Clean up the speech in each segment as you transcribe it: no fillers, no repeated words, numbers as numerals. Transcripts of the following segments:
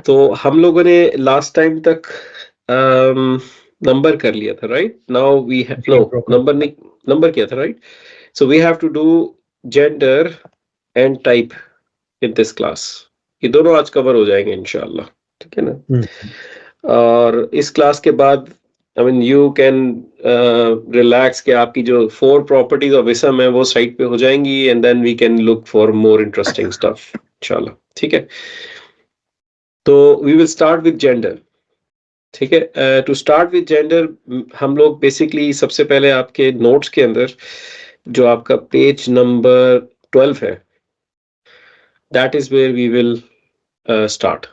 तो हम लोगों ने लास्ट टाइम तक नंबर कर लिया था, right? Now we know number नहीं, नंबर किया था, right? So we have to do gender and type in this class. ये दोनों आज कवर हो जाएंगे इंशाल्लाह, ठीक है ना? और इस क्लास के बाद I mean you can relax कि आपकी जो 4 प्रॉपर्टीज ऑफ इसम है वो साइट पे हो जाएंगी, and then we can look for more interesting stuff इंशाल्लाह, ठीक है? तो we will start with gender, ठीक है? टू स्टार्ट विद जेंडर हम लोग बेसिकली सबसे पहले आपके नोट्स के अंदर जो आपका पेज नंबर 12 है, that is where we will start.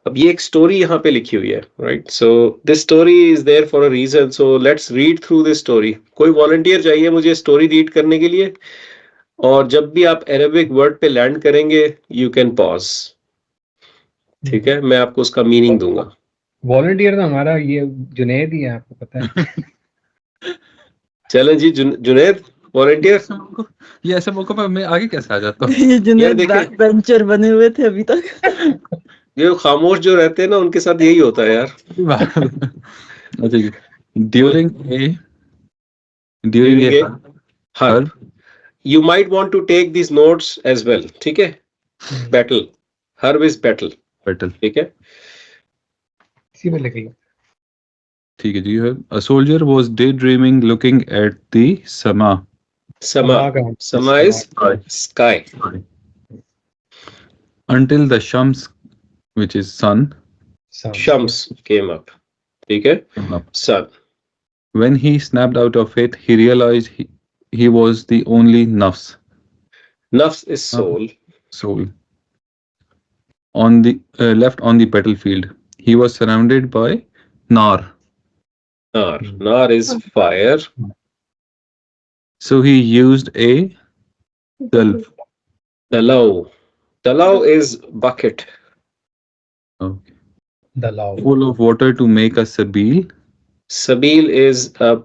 अब ये एक स्टोरी यहाँ पे लिखी हुई है, right? So this story is there for a reason, so let's read through this story. कोई वॉलंटियर चाहिए मुझे स्टोरी रीड करने के लिए? और जब भी आप अरेबिक वर्ड पे लैंड करेंगे यू कैन पॉज, ठीक है? मैं आपको उसका मीनिंग दूंगा. वॉलंटियर तो हमारा ये जुनैद ही है, आपको पता है. चलें जी, जुनैद वॉलंटियर. ये ऐसे मौके पर मैं आगे कैसे आ जाता हूँ? ये जुनैद बैक बेंचर बने हुए थे अभी तक. ये खामोश जो रहते हैं ना उनके साथ यही होता है यार. अच्छा जी. During a herb, you might want to take these notes as well, ठीक है? Battle, हर्ब is battle, ठीक है? इसी में लिख लो. ठीक है जी. A soldier was daydreaming looking at the sama. Sama is sky. Until the shams, which is sun, Shams came up, ठीक है? Sun. When he snapped out of it, he realized he was the only nafs. Nafs is soul. Soul. On the left on the battlefield, he was surrounded by nar. Nar is fire. So he used a Dalau. Dalau is bucket. Okay. Dalau. Full of water to make a sabil. Sabil is a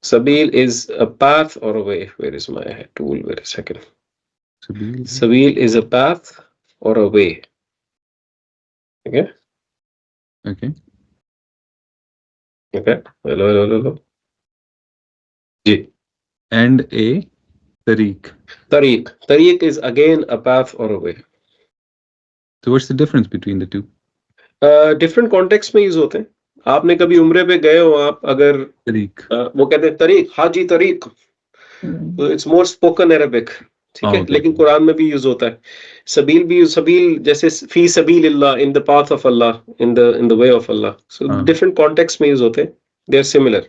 Sabil is a path or a way. Where is my tool? Wait a second. Sabil is a path or a way. Okay. Okay. Okay. Hello. Yeah. And a tariq. Tariq is again a path or a way. So what's the difference between the two? Different context में use होते हैं. आपने कभी उम्रे पे गए हो, आप अगर तरीक, वो कहते हैं तरीक, हाजी तरीक, तो इट्स मोर स्पोकन अरबिक, ठीक है? लेकिन कुरान में भी यूज होता है. सबील भी, सबील जैसे फी सबीलिल्लाह, in the path of Allah, in the way of Allah. So different context में यूज होते हैं. They are similar.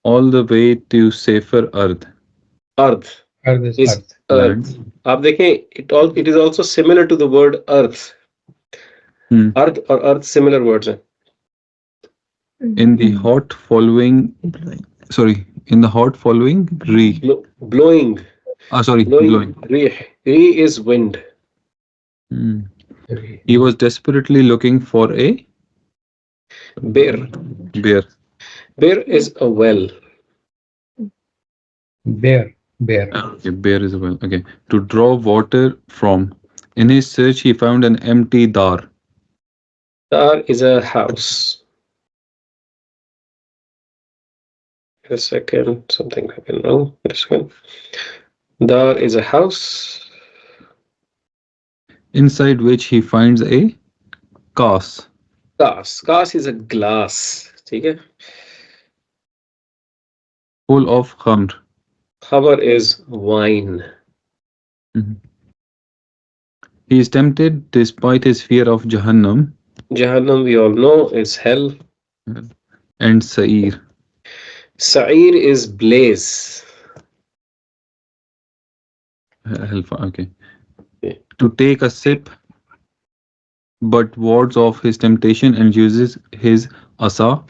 All the way to safer earth. Earth is earth. आप देखें, it is also similar to the word earth. Earth और earth similar words हैं. In the hot following, blowing. Blowing. Re is wind. He was desperately looking for a bear. Bear is a well. Bear. Okay, bear is a well. Okay, to draw water from. In his search, he found an empty dar. Dar is a house. A second, something happened now. This one. Dar is a house. Inside which he finds a kas. Kas is a glass. ठीक है? Full of khamr. Khamr is wine. He is tempted despite his fear of Jahannam. Jahannam, we all know, is hell. And Sa'ir. Sa'ir is blaze. Hellfire, okay. To take a sip, but wards off his temptation and uses his asa.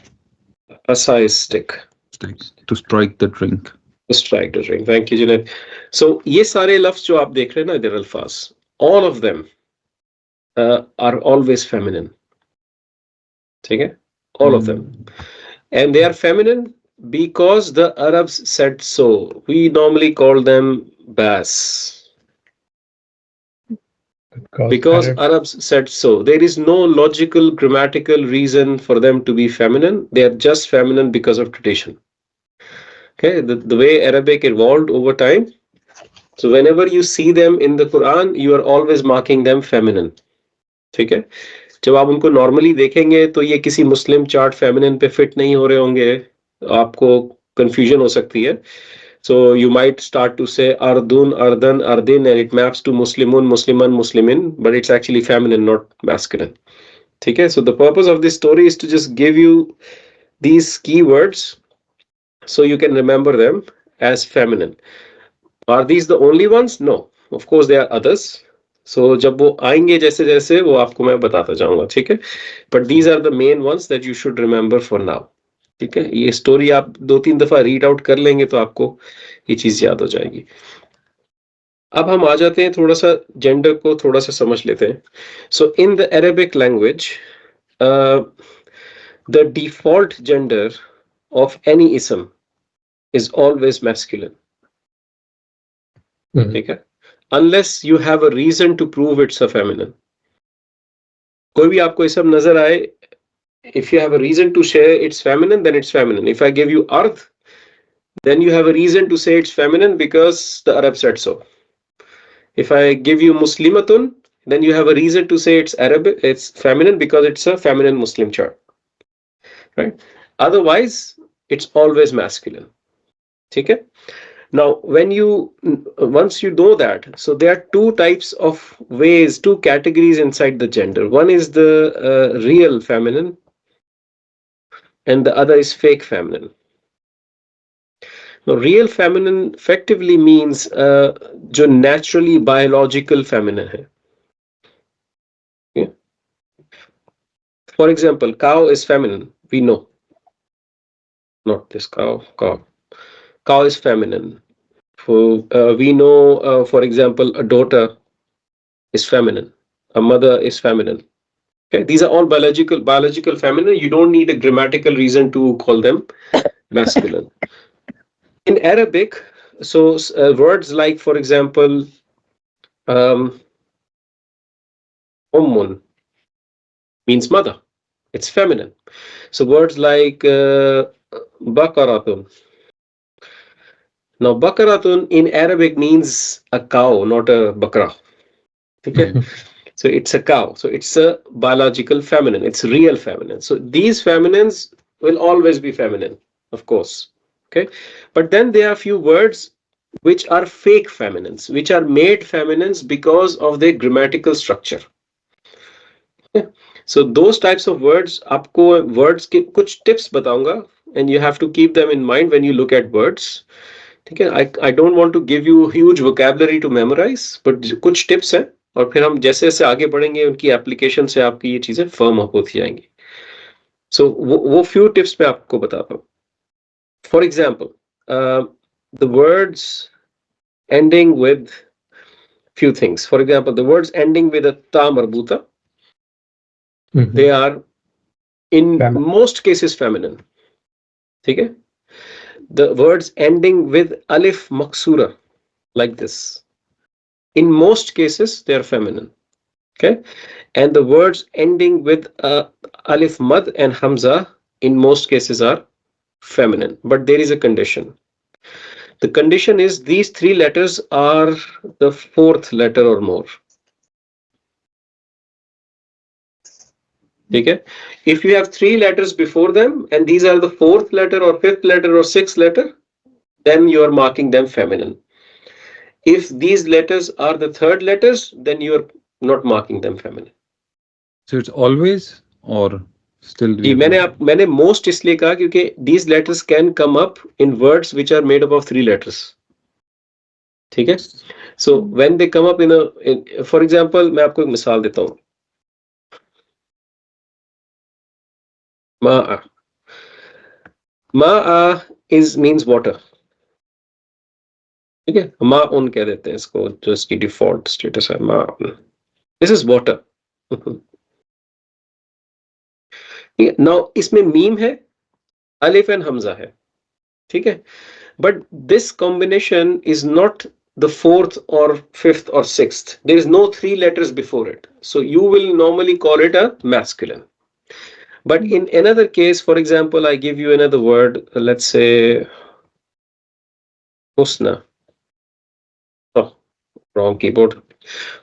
Asa is stick. To strike the drink. Thank you, Junaid. So, ये सारे लफ्ज़ जो आप देख रहे हैं ना इधर अल्फाज, all of them are always feminine. ठीक है? All of them. And they are feminine because the Arabs said so. We normally call them bas. Because Arabs said so. There is no logical, grammatical reason for them to be feminine. They are just feminine because of tradition. Okay, the way Arabic evolved over time. So whenever you see them in the Quran, you are always marking them feminine. ठीक है, जब आप उनको normally देखेंगे तो ये किसी मुस्लिम chart feminine पे फिट नहीं हो रहे होंगे, आपको कंफ्यूजन हो सकती है. So you might start to say ardun, ardan, ardin, and it maps to muslimun, musliman, muslimin, but it's actually feminine, not masculine. Okay, so the purpose of this story is to just give you these keywords so you can remember them as feminine. Are these the only ones? No, of course there are others. So जब वो आएंगे जैसे जैसे वो आपको मैं बताता जाऊंगा, ठीक है, but these are the main ones that you should remember for now. ठीक है, ये स्टोरी आप 2-3 दफा रीड आउट कर लेंगे तो आपको ये चीज याद हो जाएगी. अब हम आ जाते हैं, थोड़ा सा जेंडर को थोड़ा सा समझ लेते हैं. So in the Arabic language the default gender of any इसम इज ऑलवेज मैस्कुलिन. ठीक है, unless you have a reason to prove it's a feminine. कोई भी आपको इसम नजर आए, if you have a reason to say it's feminine, then it's feminine. If I give you Ard, then you have a reason to say it's feminine because the Arab said so. If I give you Muslimatun, then you have a reason to say it's feminine because it's a feminine Muslim chart. Right? Otherwise, it's always masculine. Okay? Now, once you know that, so there are two types of ways, two categories inside the gender. One is the real feminine, and the other is fake feminine. Now, real feminine effectively means जो naturally biological feminine है. Okay? For example, cow is feminine. We know. Not this cow. Cow is feminine. We know, for example, a daughter is feminine. A mother is feminine. Okay, these are all biological feminine. You don't need a grammatical reason to call them masculine. In Arabic, so words like, for example, ummun means mother. It's feminine. So words like bakaratun. Now, bakaratun in Arabic means a cow, not a bakra. Okay. So it's a cow. So it's a biological feminine. It's real feminine. So these feminines will always be feminine, of course. Okay. But then there are a few words which are fake feminines, which are made feminines because of their grammatical structure. Okay. So those types of words, आपको words के कुछ tips बताऊंगा, and you have to keep them in mind when you look at words. ठीक है, I don't want to give you huge vocabulary to memorize, but कुछ tips हैं, और फिर हम जैसे जैसे आगे बढ़ेंगे उनकी एप्लीकेशन से आपकी ये चीजें फर्म अप होती जाएंगी. सो वो few tips मैं आपको बताता हूँ. For example, the words ending with few things. For example, the words ending with a ta marbuta, they are in most cases feminine. Okay? The words ending with alif maksura, like this, in most cases they are feminine. Okay? And the words ending with alif mad and hamza in most cases are feminine, but there is a condition. The condition is these three letters are the fourth letter or more. Okay? If you have three letters before them and these are the fourth letter or fifth letter or sixth letter, then you are marking them feminine. If these letters are the third letters, then you are not marking them feminine. So it's always or still? जी, मैंने most इसलिए कहा क्योंकि these letters can come up in words which are made up of three letters. ठीक है? So when they come up for example, मैं आपको एक मिसाल देता हूँ. Ma'a. Ma'a means water. ठीक है, माउन कह देते हैं इसको, जो इसकी डिफॉल्ट स्टेटस है माउन. This is water. नाउ इसमें मीम है, अलिफ एंड हमजा है. ठीक है, but this combination is not the fourth or fifth or sixth. There is no 3 letters before it. So you will normally call it a masculine. But in another case, for example, I give you another word, let's say husna. Oh, wrong keyboard.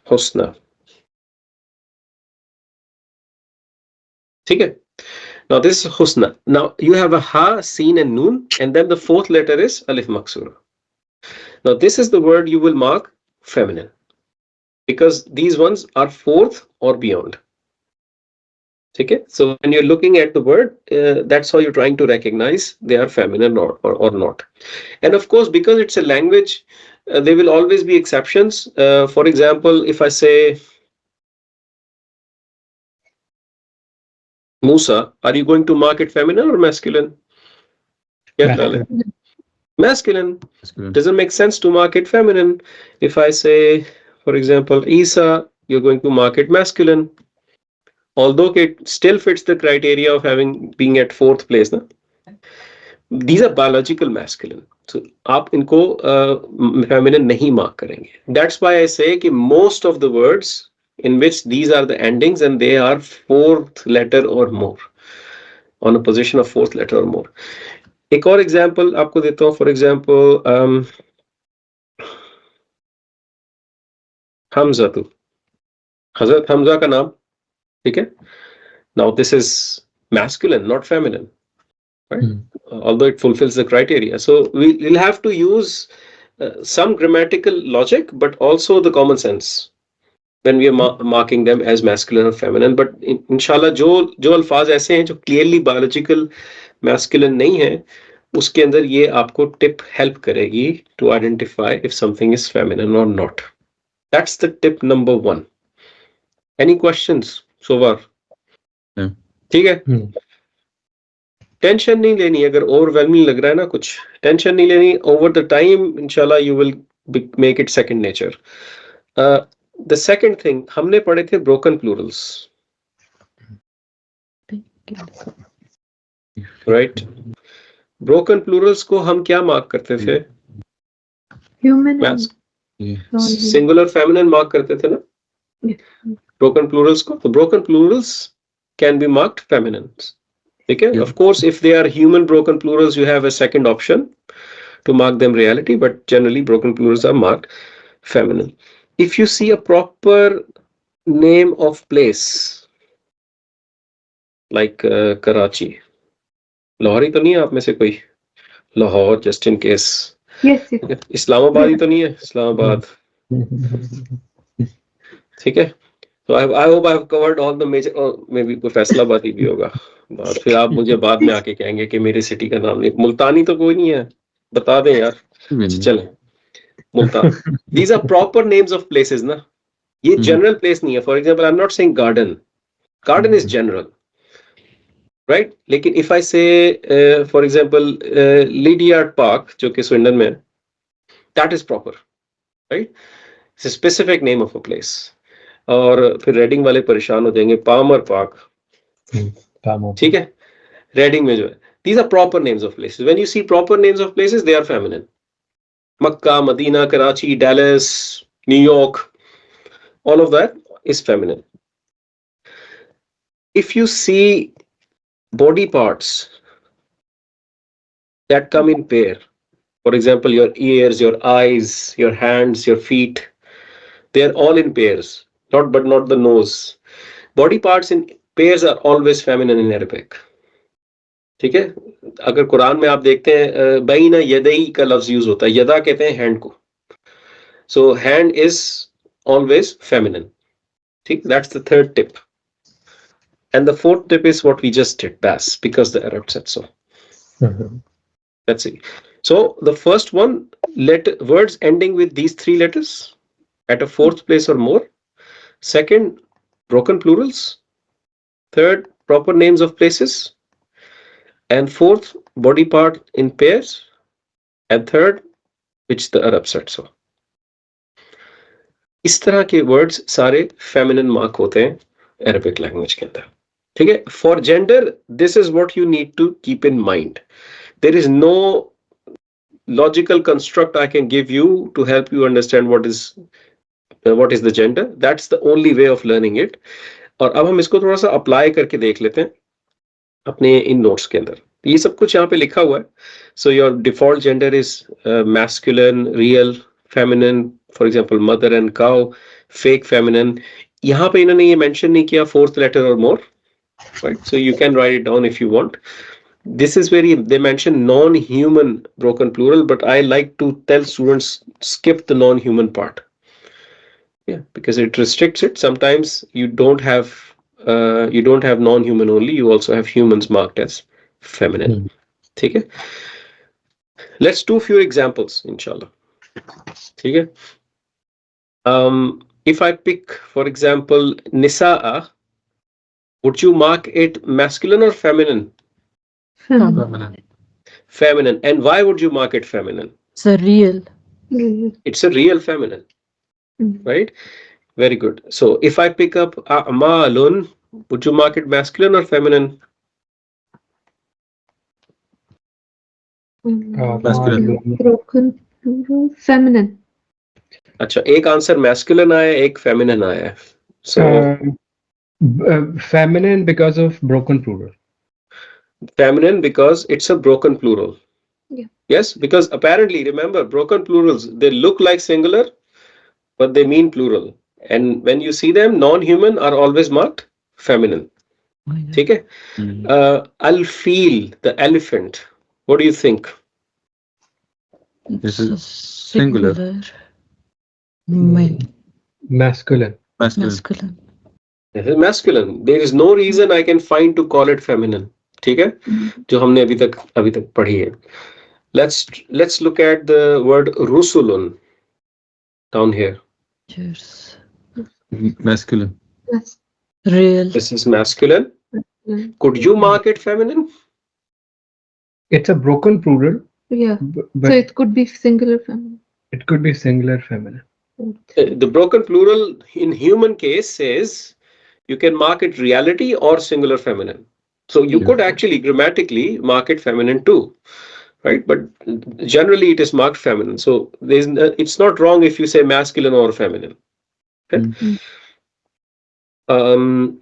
Husna. Okay. Now this is husna. Now you have a ha, seen and noon, and then the fourth letter is alif maksura. Now this is the word you will mark feminine, because these ones are fourth or beyond. Okay, so when you're looking at the word, that's how you're trying to recognize they are feminine or not. And of course, because it's a language, there will always be exceptions. For example, if I say Musa, are you going to mark it feminine or masculine? Masculine. Masculine. Doesn't make sense to mark it feminine. If I say, for example, Isa, you're going to mark it masculine. Although it still fits the criteria of being at fourth place. Na? These are biological masculine. So आप इनको feminine नहीं mark करेंगे. That's why I say कि most of the words in which these are the endings and they are fourth letter or more, on a position of fourth letter or more. एक और example आपको देता हूँ. For example, Hamza tu. Hazrat Hamza का नाम, ठीक है? Now this is masculine, not feminine, right? Although it fulfills the criteria. So we'll have to use some grammatical logic, but also the common sense when we are marking them as masculine or feminine. But inshallah, जो अल्फाज ऐसे हैं जो clearly biological masculine नहीं है, उसके अंदर ये आपको tip help करेगी to identify if something is feminine or not. That's the tip number 1. Any questions so far? ठीक है. टेंशन नहीं लेनी. अगर ओवरवेलमिंग लग रहा है ना कुछ, टेंशन नहीं लेनी. ओवर द टाइम इंशाल्लाह you will make it second nature. The second thing हमने पढ़े थे broken Plurals, right? Broken Plurals को हम क्या मार्क करते थे? सिंगुलर फेमिनिन मार्क करते थे ना ब्रोकन प्लूरल्स को. तो broken Plurals can be marked feminine. Okay? Yeah. Of course, if they are human broken plurals, you have a second option to mark them reality, but generally broken plurals are marked feminine. If you see a proper name of place like Karachi, Lahori तो नहीं है आप में से कोई? Lahore, just in case. Yes. Islamabad ही तो नहीं है? Islamabad. ठीक है? So I hope I have covered all the major, maybe कोई फैसलाबाद ही भी होगा. फिर आप मुझे बाद में आके कहेंगे कि मेरी सिटी का नाम नहीं. मुल्तानी तो कोई नहीं है, बता दें यार. चलें, Multan. These are proper names of places ना. ये general place नहीं है. For example, I'm not saying garden. Garden is general, right? लेकिन if I say, for example, Lydiard Park, जो कि स्विंडन में है, that is proper, right? It's a specific name of a place. और फिर raiding वाले परेशान हो जाएंगे. पामर पार्क, ठीक है, रेडिंग में जो है. These are proper names of places. When you see proper names of places, they are feminine. Makkah, Medina, Karachi, Dallas, New York, all of that is feminine. If you see body parts that come in pair, for example, your ears, your eyes, your hands, your feet, they are all in pairs. But not the nose. Body parts in pairs are always feminine in Arabic. ठीक है? अगर कुरान में आप देखते हैं बैना यदई का लफ्ज यूज होता है. यदा कहते हैं हैंड को. So hand is always feminine. ठीक? That's the third tip. And the fourth tip is what we just did, bas, because the Arab said so. Let's see. So the first one, words ending with these 3 letters at a fourth place or more. Second, broken plurals. Third, proper names of places. And fourth, body part in pairs. And third, which the Arab said so. इस तरह के words सारे feminine mark होते हैं Arabic language के अंदर. ठीक है? For gender, this is what you need to keep in mind. There is no logical construct I can give you to help you understand what is the gender. That's the only way of learning it. और अब हम इसको थोड़ा सा apply करके देख लेते हैं अपने इन नोट्स के अंदर. ये सब कुछ यहाँ पे लिखा हुआ है. So your default gender is masculine, real, feminine, for example mother and cow, fake feminine. यहाँ पे इन्होंने ये mention नहीं किया fourth letter or more, right? So you can write it down if you want. This is where they mention non-human broken plural, but I like to tell students skip the non-human part. Yeah, because it restricts it. Sometimes you don't have non-human only. You also have humans marked as feminine. Okay. Let's do a few examples, inshallah. Okay. If I pick, for example, Nisa'a, would you mark it masculine or feminine? Feminine. Feminine. And why would you mark it feminine? It's a real. It's a real feminine, right? Very good. So if I pick up A'malun, would you mark it masculine or feminine? Masculine. Broken plural, feminine. अच्छा, एक answer masculine आया, एक feminine आया. So Feminine because of broken plural. feminine because it's a broken plural. Yeah. Yes, because apparently, remember, broken plurals, they look like singular, but they mean plural. And when you see them, non-human are always marked feminine. Okay? I'll feel the elephant. What do you think? This is singular. Masculine. Masculine. This is masculine. There is no reason I can find to call it feminine. ठीक है? जो हमने अभी तक पढ़ी है. Let's look at the word rusulun down here. Cheers. Masculine. Yes. Real. This is masculine. Could you mark it feminine? It's a broken plural, Yeah. but So it could be singular feminine. it could be singular feminine. The broken plural in human case says you can mark it reality or singular feminine. So you could actually grammatically mark it feminine too, right? But generally it is marked feminine. So it's not wrong if you say masculine or feminine. Okay.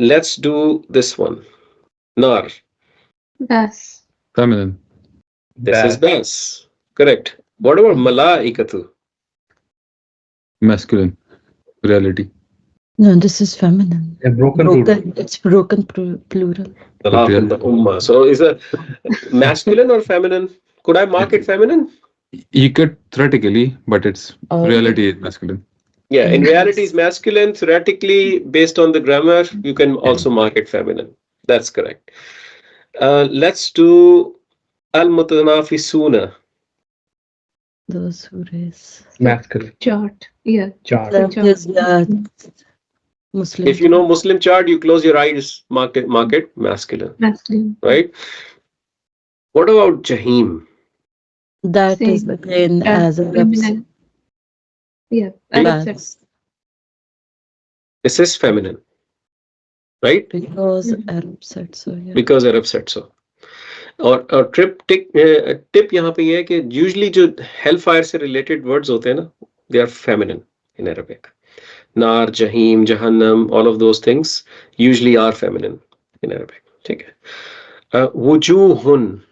Let's do this one. Nar. Das. Feminine. This is das. Correct. What about malaikatu? Masculine. Reality. No, this is feminine. A broken plural. It's broken plural. The ummah. So is a masculine or feminine? Could I mark it feminine? You could theoretically, but its reality is masculine. Yeah, in reality it's masculine. Theoretically, based on the grammar, you can also mark it feminine. That's correct. Let's do al-mutanafisuna. Those who race. Masculine. Chart. Yeah. Chart. Chart. Yes, Muslim. If you know Muslim chart, you close your eyes, mark it masculine. Masculine. Right? What about Jahim? That Same. is again as a feminine. Yeah. Bad. This is feminine. Right? Because Arab said so. Yeah. Because Arab said so. और tip यहाँ पे ये है कि usually जो hellfire से related words होते हैं ना, they are feminine in Arabic. Nar, Jahim, Jahannam, all of those things usually are feminine in Arabic. ठीक है. Wujuhun.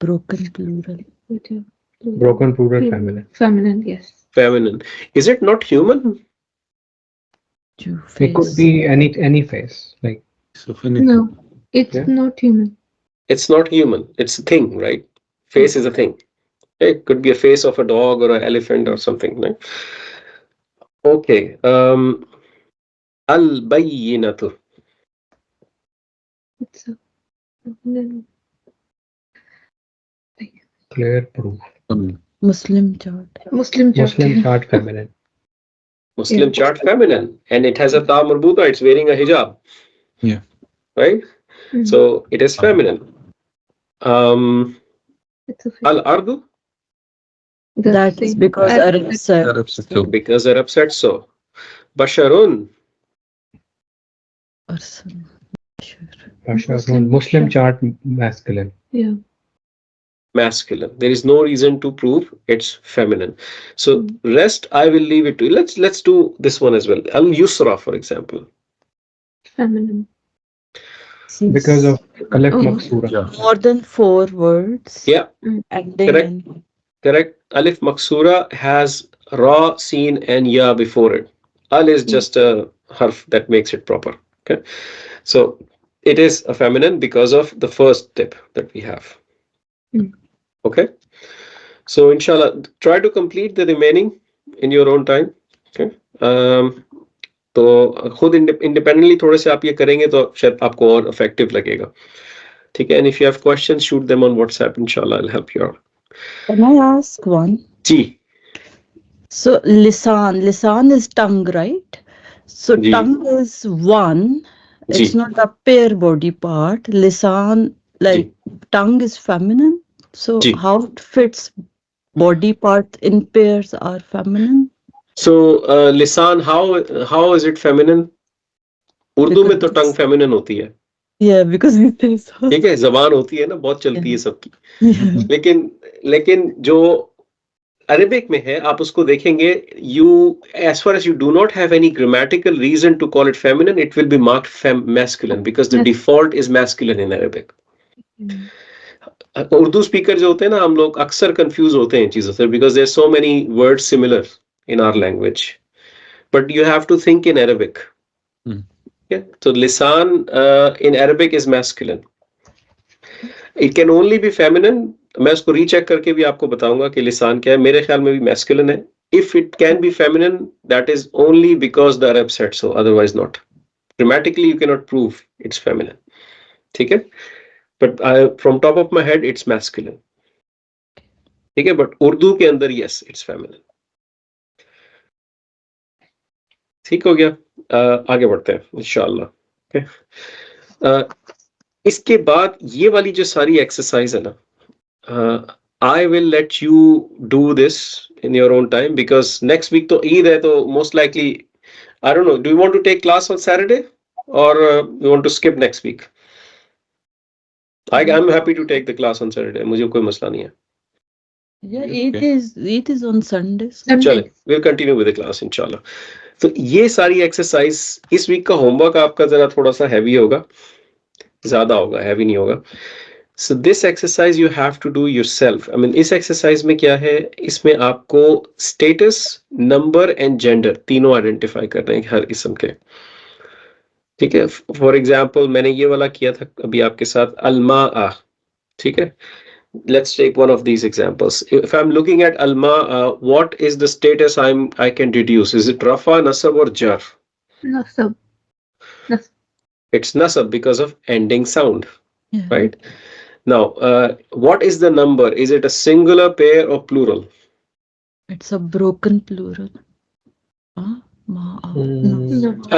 Broken plural. Broken plural feminine. Feminine, yes. Feminine. Is it not human? It could be any face. Like So feminine. No, it's Yeah. not human. It's not human. It's a thing, right? Face is a thing. It could be a face of a dog or an elephant or something, right? Okay. Al-bayyinatu. It's a feminine. clear proof. Muslim chart. Muslim chart. Muslim chart feminine. Muslim Yeah. chart feminine. And it has a ta marbuta. It's wearing a hijab. Yeah. Right? Mhm. So it is feminine. It's a feminine. Al-ardu. The That is same. because Arab Arab said. Arab said so. Because Arab said so. Basharun. Person. Sure. Muslim chart masculine. Yeah. masculine. There is no reason to prove it's feminine. So rest I will leave it to you. Let's do this one as well. Al Yusra, for example. Feminine. Because of Alif Oh. Maksura. Yeah. More than 4 words. Yeah, Ending correct. in Correct. Alif Maksura has Ra, Seen, and Ya before it. Al is just a harf that makes it proper. Okay. So it is a feminine because of the first tip that we have. Okay. So inshallah, try to complete the remaining in your own time. Okay. तो खुद independently थोड़े से आप ये करेंगे तो शायद आपको और इफेक्टिव लगेगा. ठीक है. And if you have questions, shoot them on WhatsApp. Inshallah, I'll help you out. Can I ask one? Ji. So lisan is tongue, right? So ji. tongue is one. It's ji. not a pair body part. Lisan, like tongue is feminine. So ji. how it fits body parts in pairs are feminine? So lisan, how is it feminine? Urdu में तो टंग feminine होती है. Yeah, because it is. ठीक है. जबान होती है ना, बहुत चलती है सबकी. Yeah. लेकिन जो अरेबिक में है, आप उसको देखेंगे, you as far as you do not have any grammatical reason to call it feminine, it will be marked masculine because the default is masculine in Arabic. Urdu speaker जो होते हैं ना, हम लोग अक्सर कंफ्यूज होते हैं इन चीजों से because there's so many words similar in our language, but you have to think in Arabic. Okay? So lisan in Arabic is masculine. It can only be feminine. मैं उसको रीचेक करके भी आपको बताऊंगा कि लिसान क्या है. मेरे ख्याल में भी masculine है. If it can be feminine, that is only because the Arab said so, otherwise not. Grammatically you cannot prove it's feminine. ठीक है. But from top of my head it's masculine. ठीक है. But उर्दू के अंदर yes, it's feminine. ठीक हो गया. आगे बढ़ते हैं इंशाल्लाह. Okay. इसके बाद ये वाली जो सारी एक्सरसाइज है ना, I will let you do this in your own time because next week तो ईद है, तो most likely I don't know, do you want to take class on Saturday or you want to skip next week? I'm happy to take the class on Saturday. मुझे कोई मसला नहीं है. Yeah, it is on Sundays. चले, we'll continue with the class inshallah. तो ये सारी exercise इस वीक का होमवर्क आपका जरा थोड़ा सा हैवी होगा, ज्यादा होगा, हैवी नहीं होगा. So this exercise you have to do yourself. I mean, इस exercise में क्या है, इसमें आपको status, number and gender तीनों identify करने हैं हर किस्म के. ठीक है. For example, मैंने ये वाला किया था अभी आपके साथ, al-ma'a. ठीक है. Let's take one of these examples. If I'm looking at al-ma'a, what is the status I can deduce? Is it rafa, nasab or jar? Nasab. It's nasab because of ending sound. Yeah. Right. Now, what is the number? Is it a singular, pair or plural? It's a broken plural. No.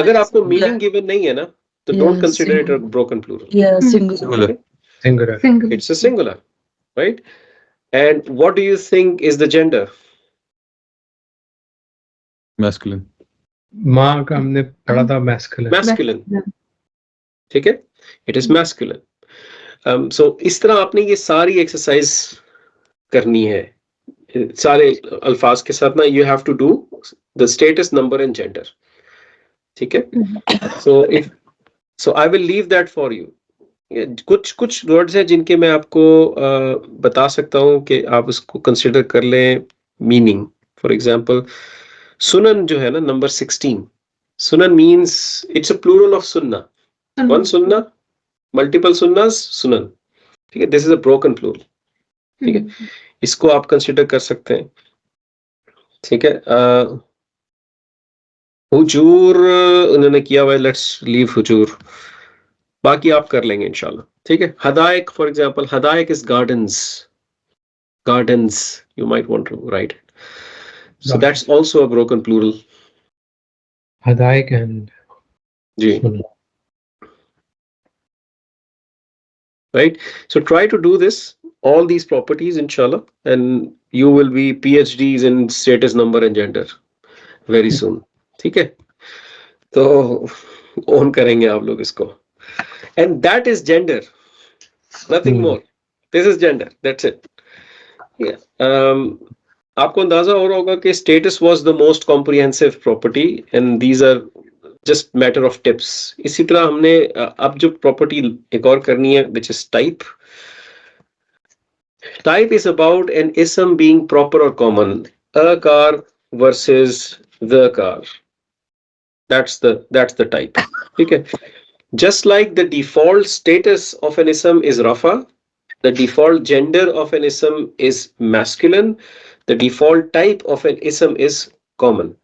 अगर आपको meaning given नहीं है ना, तो don't consider it a broken plural. Yeah, singular. Singular. It's a singular, right? And what do you think is the gender? Masculine. माँ का हमने पढ़ा था masculine. Masculine. ठीक है. It is masculine. So इस तरह आपने ये सारी एक्सरसाइज करनी है सारे अल्फाज के साथ ना. You have to do the status, number and gender. ठीक है. So I will leave that for you. कुछ वर्ड्स हैं जिनके मैं आपको बता सकता हूँ कि आप उसको कंसिडर कर लें मीनिंग. फॉर एग्जाम्पल सुनन जो है ना, नंबर 16, सुनन means it's a plural of सुन्ना. वन सुन्ना, मल्टीपल सुन्नास, सुनन. ठीक है. This is a broken plural. ठीक है. इसको आप कंसिडर कर सकते हैं. ठीक है. हुजूर उन्होंने किया हुआ है, लेट्स लीव हुजूर, बाकी आप कर लेंगे इंशाल्लाह. ठीक है. हदायक फॉर एग्जांपल, हदायक is gardens you might want to write it. So that's also a broken plural. हदायक and जी. Right. So try to do this, all these properties inshallah, and you will be PhDs in status, number and gender very soon. ठीक है. तो on करेंगे आप लोग इसको. And that is gender, nothing more. This is gender, that's it. आपको अंदाजा हो रहा होगा कि status was the most comprehensive property and these are just matter of tips. इसी तरह हमने अब जो प्रॉपर्टी एक और करनी है which is type. Type is about an ism being proper or common. A car versus the car. That's the type. Okay. Just like the default status of an ism is rafa, the default gender of an ism is masculine, the default type of an ism is common.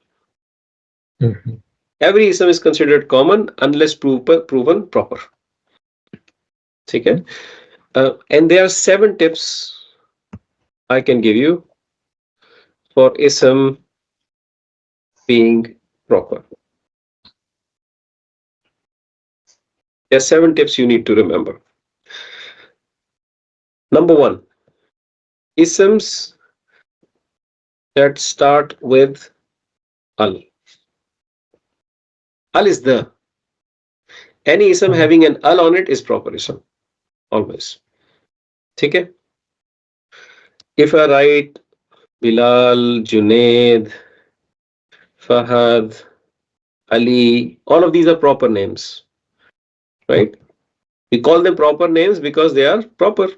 Mhm. Every ism is considered common unless proven proper. Okay. And there are 7 tips I can give you for ism being proper. There are 7 tips you need to remember. Number 1, isms that start with al. Al is the. Any ism having an al on it is proper ism. Always. Okay? If I write Bilal, Junaid, Fahad, Ali, all of these are proper names. Right? We call them proper names because they are proper.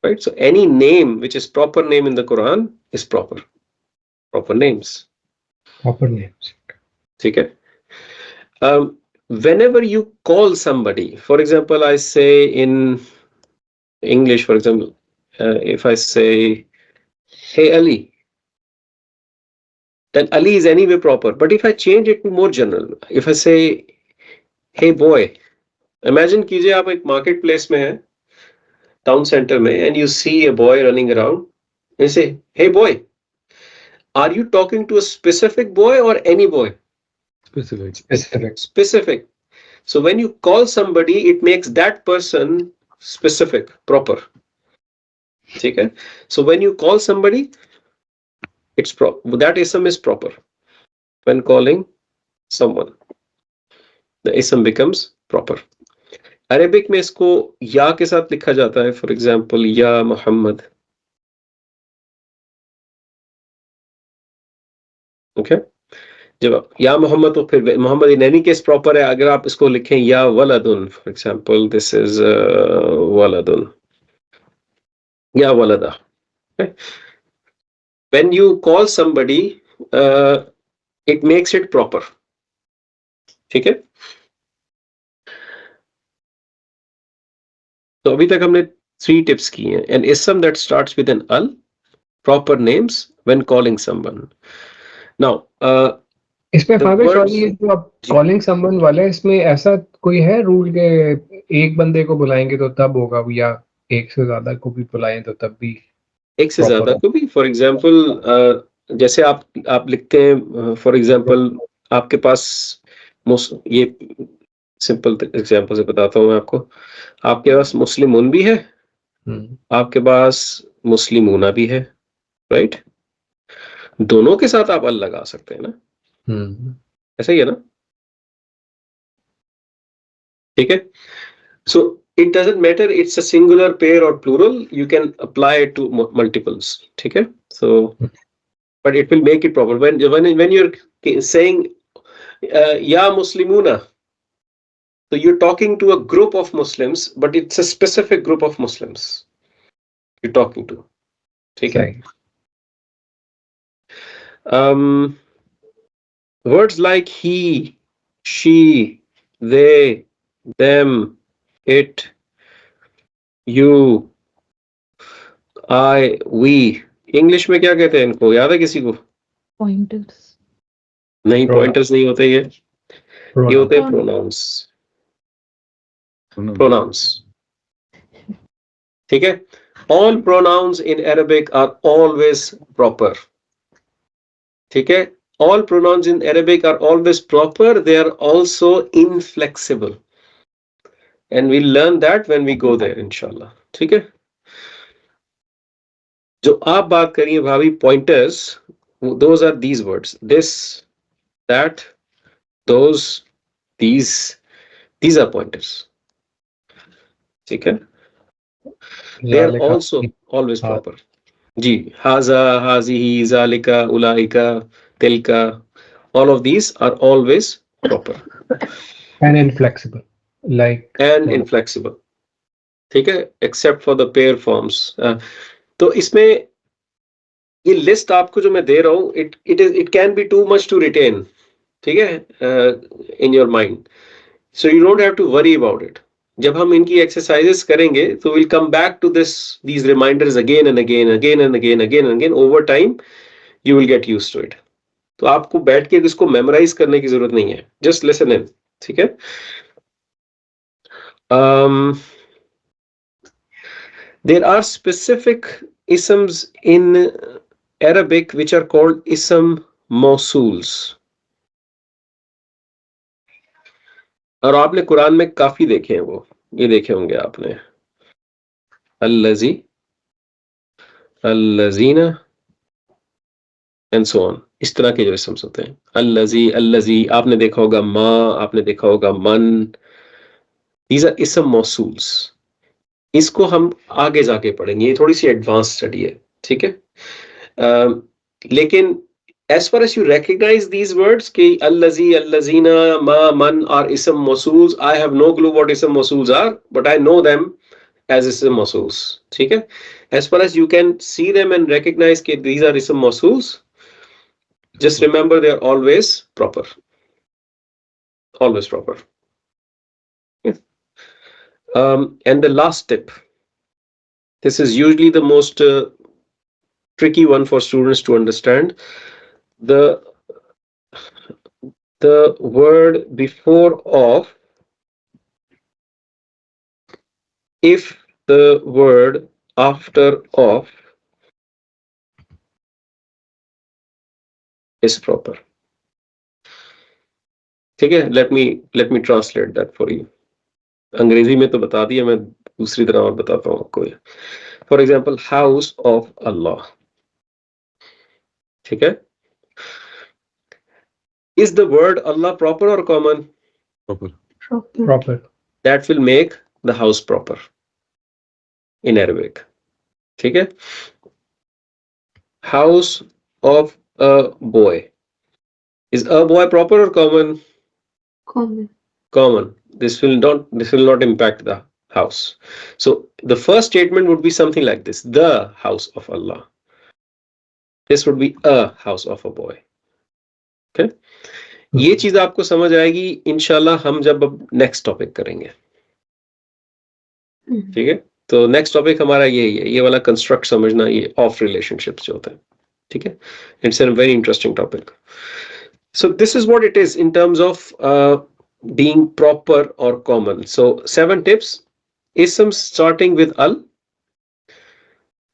Right? So any name which is proper name in the Quran is proper. Proper names. Proper names. Okay? Whenever you call somebody, for example, I say in English, for example, if I say, hey Ali, then Ali is anyway proper. But if I change it to more general, if I say, hey boy, imagine कीजिए आप एक marketplace में हैं, town center में, and you see a boy running around, and you say, hey boy, are you talking to a specific boy or any boy? Specific. Specific. So when you call somebody, it makes that person specific, proper. Okay? So when you call somebody, it's that ism is proper. When calling someone, the ism becomes proper. Arabic में इसको या के साथ लिखा जाता है. For example, या Mohammad. Okay? जब आप या मोहम्मद तो फिर Mohammad in any case proper है. अगर आप इसको लिखें या वलदुन, फॉर एग्जांपल दिस इज वलदुन, या वलदा. Okay? When you call somebody, it makes it proper. ठीक है? तो अभी तक हमने 3 tips की हैं. An ism that starts with an al, proper names when calling someone. Now, इसमें the फादर words- सॉरी, ये जो आप कॉलिंग समवन वाला है, इसमें ऐसा कोई है रूल के एक बंदे को बुलाएंगे तो तब होगा, या एक से ज्यादा को भी बुलाएं तो तब भी? एक से proper ज्यादा हो. को भी. फॉर एग्जाम्पल जैसे आप लिखते हैं, फॉर एग्जाम्पल आपके पास ये सिंपल एग्जाम्पल से बताता हूँ मैं आपको. आपके पास मुस्लिमून भी है, आपके पास मुस्लिमूना भी है. राइट? दोनों के साथ आप अल लगा सकते हैं ना. ऐसा ही है ना. ठीक है. So it doesn't matter it's a singular, pair or plural, you can apply it to multiples. ठीक है. So but it will make it proper when you're saying ya muslimuna, so you're talking to a group of Muslims, but it's a specific group of Muslims you're talking to. ठीक है. Words like he, she, they, them, it, you, I, we. English में क्या कहते हैं इनको, याद है किसी को? Pointers. नहीं, पॉइंटर्स नहीं होते ये होते हैं प्रोनाउंस. Pronouns. ठीक है. All pronouns in Arabic are always proper. ठीक है. All pronouns in Arabic are always proper. They are also inflexible. And we'll learn that when we go there, inshallah. ठीक है. जो आप बात करिए भाभी pointers, those are these words. This, that, those, these are pointers. ठीक है. They are also always proper. Ji, haza, hazihi, zalika, ulaika, tilka, all of these are always proper And inflexible, like and inflexible. ठीक है, except for the pair forms. तो इसमें ये list आपको जो मैं दे रहा हूँ, it can be too much to retain. ठीक है, in your mind. So you don't have to worry about it. जब हम इनकी एक्सरसाइजेस करेंगे तो we'll come back to these reminders again and again, again and again, again and again. Over time, you will get used to it. तो आपको बैठ के इसको मेमोराइज करने की जरूरत नहीं है. Just listen in. ठीक है. There are specific isms in Arabic which are called ism mausuls. और आपने कुरान में काफी देखे हैं वो, ये देखे होंगे आपने. अल्लज़ी, अल्लज़ीना एंड सो ऑन. इस तरह के जो इसम्स होते हैं, अल्लज़ी, अल्लज़ी, आपने देखा होगा मा, आपने देखा होगा मन. दीज आर इसम मौसूल्स. इसको हम आगे जाके पढ़ेंगे, ये थोड़ी सी एडवांस स्टडी है. ठीक है. लेकिन as far as you recognize these words कि allazi, allazina, ma, man are ism mausuls, I have no clue what ism mausuls are, but I know them as ism mausuls. ठीक है. As far as you can see them and recognize कि these are ism mausuls, just remember they are always proper. Always proper. Yeah. And the last tip, this is usually the most tricky one for students to understand. The word before of, if the word after of is proper. ठीक है. Let me translate that for you. अंग्रेजी में तो बता दिया, मैं दूसरी तरह और बताता हूँ आपको. For example, house of Allah. ठीक है. Is the word Allah proper or common? Proper. proper. That will make the house proper in Arabic. ठीक है. House of a boy. Is a boy proper or common? Common. Common. This will not impact the house. So the first statement would be something like this: the house of Allah. This would be a house of a boy. Okay. ये चीज आपको समझ आएगी इंशाल्लाह हम जब अब next topic करेंगे. ठीक है. तो नेक्स्ट टॉपिक हमारा यही है, ये वाला कंस्ट्रक्ट समझना, ये ऑफ रिलेशनशिप्स जो होते हैं. ठीक है. It's a very interesting topic. So this is what it is in terms of being proper or common. So 7 tips. Isms starting with al,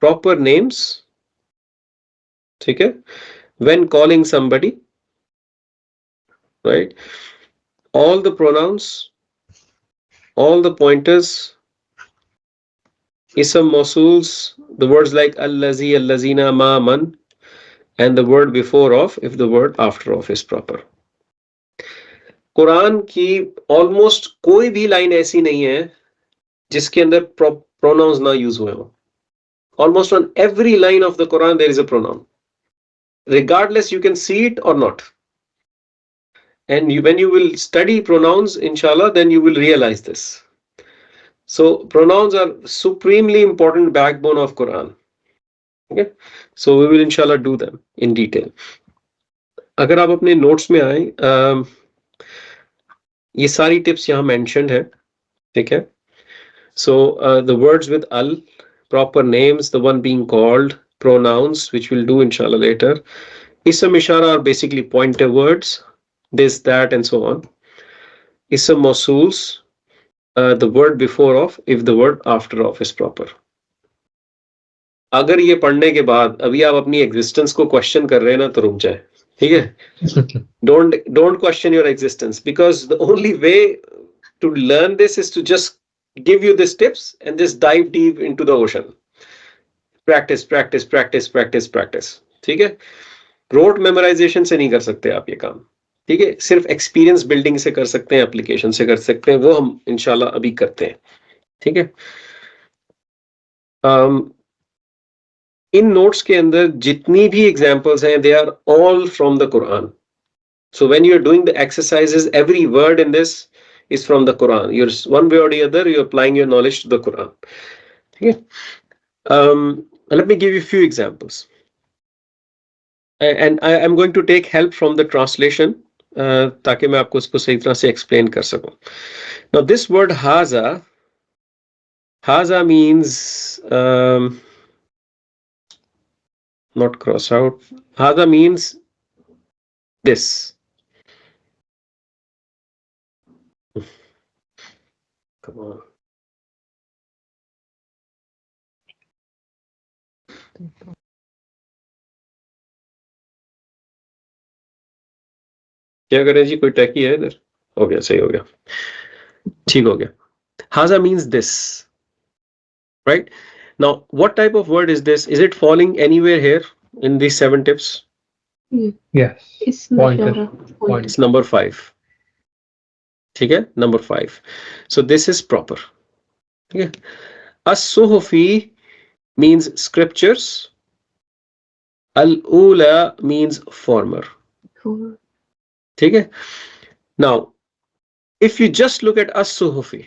proper names. ठीक है. When calling somebody, right? All the pronouns, all the pointers, ism mausuls, the words like allazi, allazina, ma, man, and the word before of if the word after of is proper. Quran की almost कोई भी line ऐसी नहीं है जिसके अंदर pronounce ना use हुए हो. Almost on every line of the Quran there is a pronoun, regardless you can see it or not. And when you will study pronouns, inshallah, then you will realize this. So pronouns are supremely important backbone of Quran. Okay, so we will inshallah do them in detail. अगर आप अपने notes में आए, ये सारी tips यहाँ mentioned है. ठीक है. So the words with al, proper names, the one being called, pronouns, which we'll do inshallah later. Ism ishara are basically pointer words, this, that, and so on. Ism mausuls, the word before of if the word after of is proper. अगर ये पढ़ने के बाद अभी आप अपनी existence को question कर रहे हैं ना, तो रुक जाए. ठीक है. Don't question your existence, because the only way to learn this is to just give you these tips and just dive deep into the ocean. Practice, practice, practice, practice, practice. ठीक है. रोट मेमोराइजेशन से नहीं कर सकते आप ये काम. ठीक है. सिर्फ एक्सपीरियंस बिल्डिंग से कर सकते हैं, एप्लीकेशन से कर सकते हैं, वो हम इंशाल्लाह अभी करते हैं. ठीक है. इन नोट्स के अंदर जितनी भी एग्जांपल्स हैं, they are all from the Quran. So when you're doing the exercises, every word in this is from the Quran. You're one way or the other, you're applying your knowledge to the Quran. Okay? Let me give you a few examples. And I am going to take help from the translation ताकि मैं आपको उसको सही तरह से explain कर सकूं. Now this word haza means not cross out. Haza means this. Come on. क्या करें जी, कोई टैकी है इधर? हो गया, सही हो गया, ठीक हो गया. Haza means this, right? Now what type of word is this? Is it falling anywhere here in these 7 tips? Yes. It's Pointer. Pointer. It's number 5. ठीक है, number 5. So this is proper. Okay. As-suhufi means scriptures. Al-ula means former. ठीक है. Now if you just look at as-suhufi,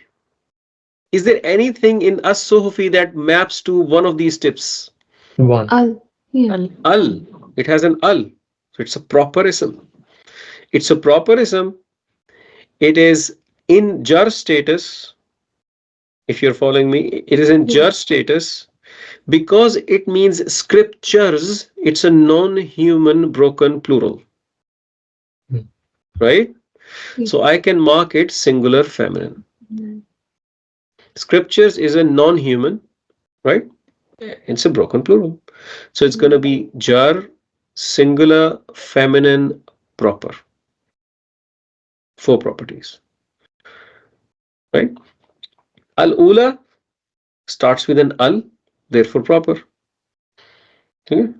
is there anything in as-suhufi that maps to one of these tips? One. Al. Yeah. Al. It has an al. So it's a proper ism. It's a proper ism. It is in jar status. If you're following me, it is in jar status because it means scriptures. It's a non-human broken plural. Right? So I can mark it singular feminine. Scriptures is a non-human, right? It's a broken plural. So it's going to be jar, singular, feminine, proper. 4 properties. Right? Al-ula starts with an al, therefore proper. Okay?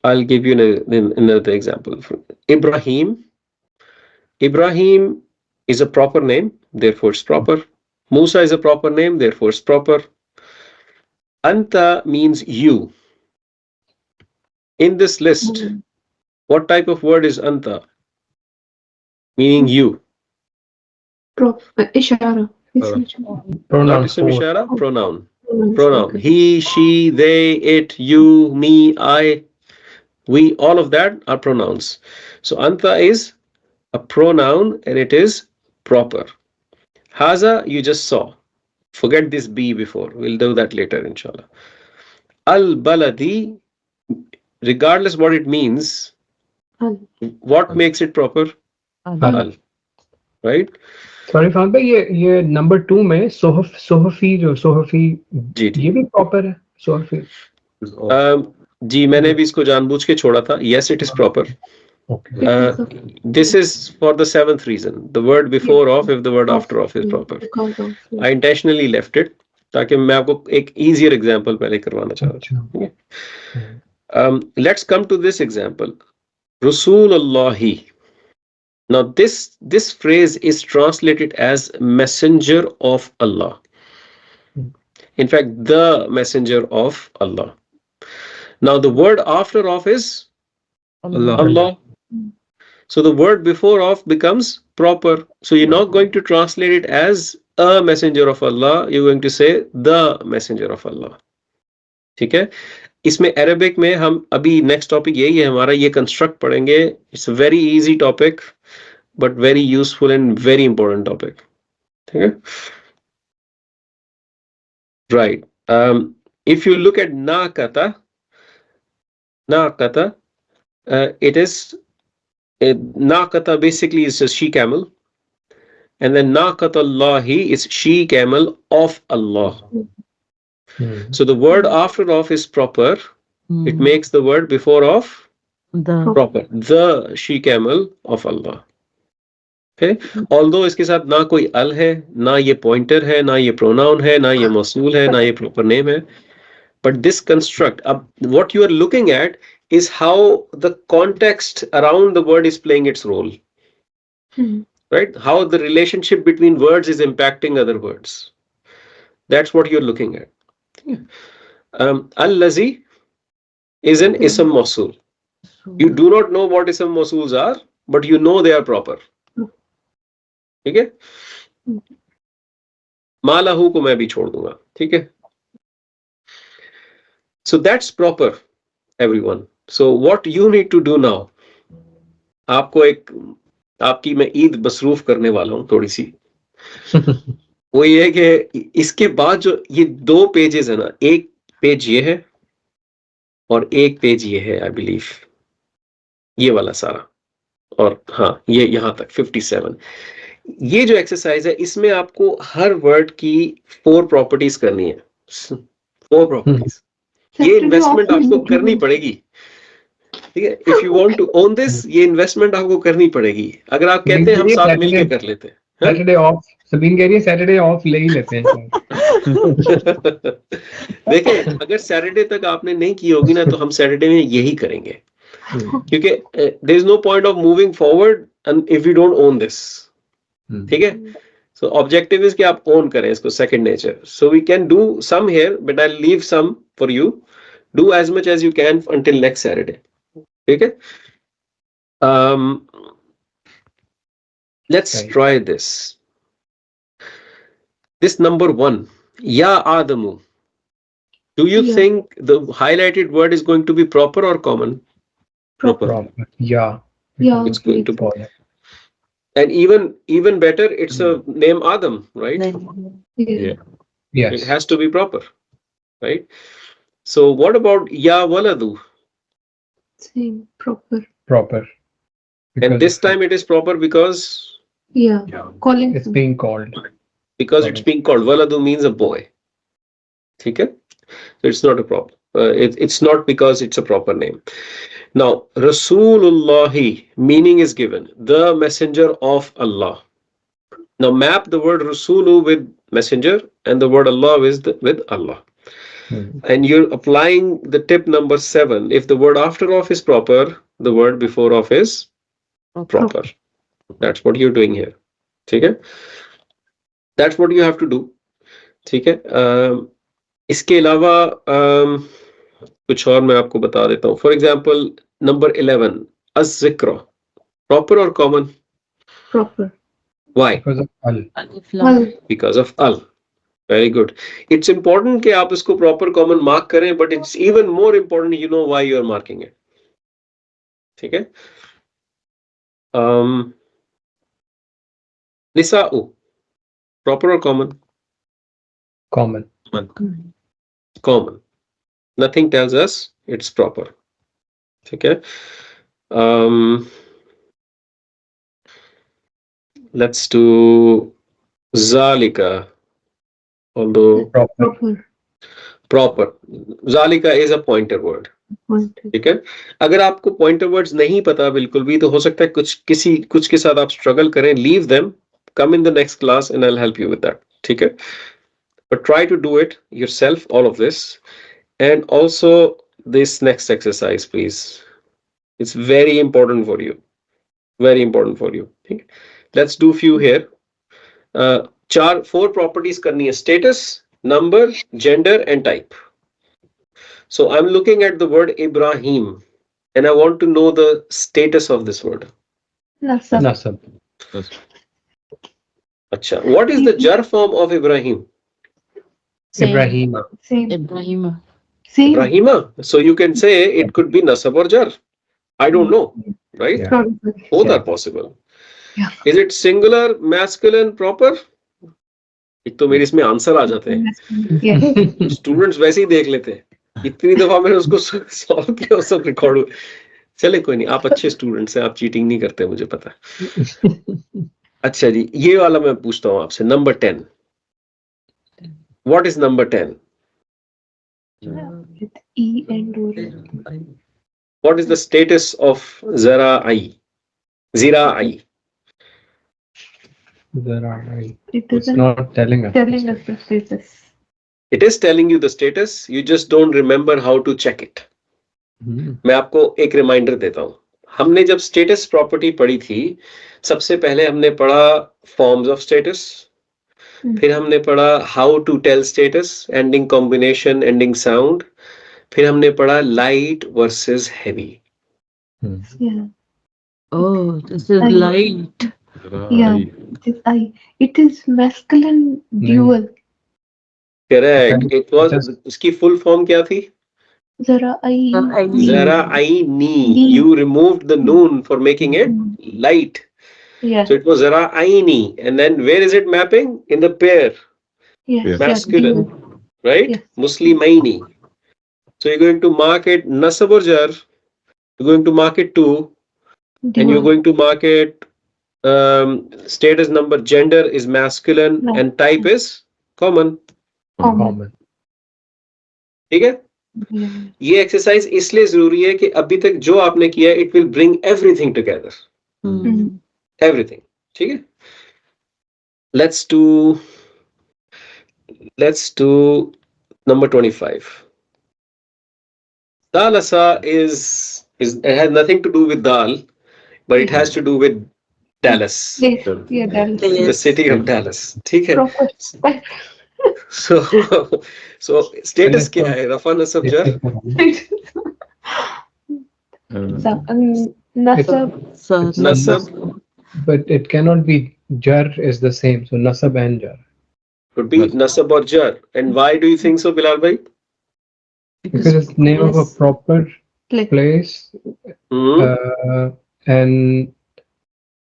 I'll give you another example. Ibrahim. Ibrahim is a proper name, therefore it's proper. Musa is a proper name, therefore it's proper. Anta means you. In this list, what type of word is anta? Meaning you. Ishara. Pronoun. Not ism ishara, pronoun. Pronoun. Okay. He, she, they, it, you, me, I, we, all of that are pronouns. So anta is a pronoun and it is proper. Haza, you just saw. Forget this be before. We'll do that later, inshallah. Al-baladi, regardless what it means, Al. what makes it proper? Al. Right? Sorry Fahad भाई, ये number 2 में सोहफी जो सोहफी जी जी ये भी proper है सोहफी. जी मैंने भी इसको जानबूझ के छोड़ा था. Yes, it is proper. This is for the 7th reason. The word before off, if the word after off is proper. I intentionally left it ताकि मैं आपको एक easier example पहले करवाना चाह रहा था. Let's come to this example. Rasulullahi. Now this phrase is translated as messenger of Allah. In fact, the messenger of Allah. Now the word after off is Allah. So the word before off becomes proper. So you're not going to translate it as a messenger of Allah. You're going to say the messenger of Allah. ठीक है. इसमें Arabic में हम अभी next topic यही है हमारा, ये कंस्ट्रक्ट पढ़ेंगे. It's a very easy topic but very useful and very important topic. ठीक है. Right. If you look at naqata, it is naqata basically is a she camel, and then naqatallahi is she camel of Allah. So the word after off is proper. It makes the word before off proper. The she camel of Allah. Okay. Although इसके साथ ना कोई al है, ना ये pointer है, ना ये pronoun है, ना ये मौसूल है, ना ये proper name है. But this construct, what you are looking at is how the context around the word is playing its role. Right? How the relationship between words is impacting other words. That's what you're looking at. Al-lazi is an ism mawsul. You do not know what ism mawsuls are, but you know they are proper. ठीक है? मालहू को मैं भी छोड़ दूंगा, ठीक है? So that's proper, everyone. So what you need to do now, आपकी मैं ईद मसरूफ करने वाला हूं थोड़ी सी। वो ये है कि इसके बाद जो ये 2 पेजेस है ना, एक पेज ये है और एक पेज ये है, आई बिलीव ये वाला सारा, और हाँ ये यहां तक 57। ये जो एक्सरसाइज है इसमें आपको हर वर्ड की 4 प्रॉपर्टीज करनी है, 4 प्रॉपर्टीज। ये इन्वेस्टमेंट आपको करनी पड़ेगी, ठीक है? If you want to own this, ये इन्वेस्टमेंट आपको करनी पड़ेगी। अगर आप कहते हैं हम साथ मिलके कर लेते हैं, सैटरडे ऑफ, सबीन कह रही है सैटरडे ऑफ ले ही लेते हैं। देखें, अगर सैटरडे तक आपने नहीं की होगी ना, तो हम सैटरडे में यही करेंगे, क्योंकि there is no point of moving forward if you don't own this, ठीक है? So objective is कि आप own करें इसको, second nature. So we can do some here, but I'll leave some for you. Do as much as you can until next Saturday. ठीक है? Let's try this. This number 1, Ya Adamu. Do you think the highlighted word is going to be proper or common? Proper. Yeah. It's going to be. And even better, it's a name Adam, right? Yeah. Yes. It has to be proper, right? So what about Ya Waladu? Same. Proper. Proper. And this time it is proper because Yeah. Calling. It's being called. because it's being called. Waladu means a boy. Okay? So it's not a problem. It's not because it's a proper name. Now, Rasulullahi, meaning is given, the messenger of Allah. Now map the word Rasulu with messenger and the word Allah with Allah. And you're applying the tip number 7. If the word after of is proper, the word before of is proper. That's what you're doing here. ठीक है? That's what you have to do. ठीक है? इसके अलावा कुछ और मैं आपको बता देता हूँ. For example number 11, az-zikra, proper or common? Proper. Why? Because of al. Al. Because of al. Very good. It's important कि आप इसको proper common mark करें, but it's even more important you know why you are marking it. ठीक है? Nisa'u, proper or common? Common. Common. Nothing tells us it's proper. ठीक है? Let's do Zalika. Although proper. Zalika is a pointer word. ठीक है? अगर आपको pointer words नहीं पता बिल्कुल भी, तो हो सकता है कुछ के साथ आप struggle करें. Leave them. Come in the next class and I'll help you with that. ठीक है? But try to do it yourself, all of this. And also this next exercise, please. It's very important for you. Very important for you. Okay? Let's do few here. 4 properties करनी है: status, number, gender, and type. So I'm looking at the word Ibrahim, and I want to know the status of this word. Nasab. Acha. What is the jar form of Ibrahim? Ibrahim. Same. Ibrahima. Same. Ibrahima. So you can say it could be nasab or jar. I don't know, right? Yeah. Proper. Both are possible. Yeah. Is it singular, masculine, proper? एक तो मेरे इसमें answer आ जाते हैं, Yeah. Students वैसे ही देख लेते हैं. इतनी दफा मैंने उसको सॉल्व किया, सब रिकॉर्ड हुआ. चले कोई नहीं, आप अच्छे स्टूडेंट्स हैं, आप चीटिंग नहीं करते, मुझे पता है. अच्छा जी, ये वाला मैं पूछता हूँ आपसे. Number 10. What is number 10? With E and O. What is the status of Zara'i? Zira'i. It's not telling us. Telling us the status. It is telling you the status. You just don't remember how to check it. मैं आपको एक reminder देता हूँ. हमने जब status property पढ़ी थी, सबसे पहले हमने पढ़ा फॉर्म्स ऑफ स्टेटस, फिर हमने पढ़ा how to tell status, ending combination, ending sound. फिर हमने पढ़ा light versus heavy. Yeah. Oh, this is I- light. Yeah. It is masculine dual. Correct. It was, उसकी फुल फॉर्म क्या थी? Zara I. Zara aini. Ni. You removed the noon for making it light. Yeah. So it was Zara aini. And then where is it mapping? In the pair. Yes. Masculine. Dual. Right? Yes. Muslimaini. So you're going to mark it nasab or jar. You're going to mark it 2. And you're Dual. going to mark it status number, gender is masculine and type is common. Common. ठीक है? Yeah. ये exercise इसलिए जरूरी है कि अभी तक जो आपने किया it will bring everything together. Everything. ठीक है? Let's do number 25. Dal asa is it has nothing to do with Dal, but it has to do with Dallas. Yes. Yeah. Dallas. The city of Dallas. ठीक है? Proper. So status क्या है? रफा नसब jar. Nasab. Nasab But it cannot be jar is the same. So nasab and jar. would be nasab or jar. And why do you think so, Bilal bhai? Because it's name of a proper place and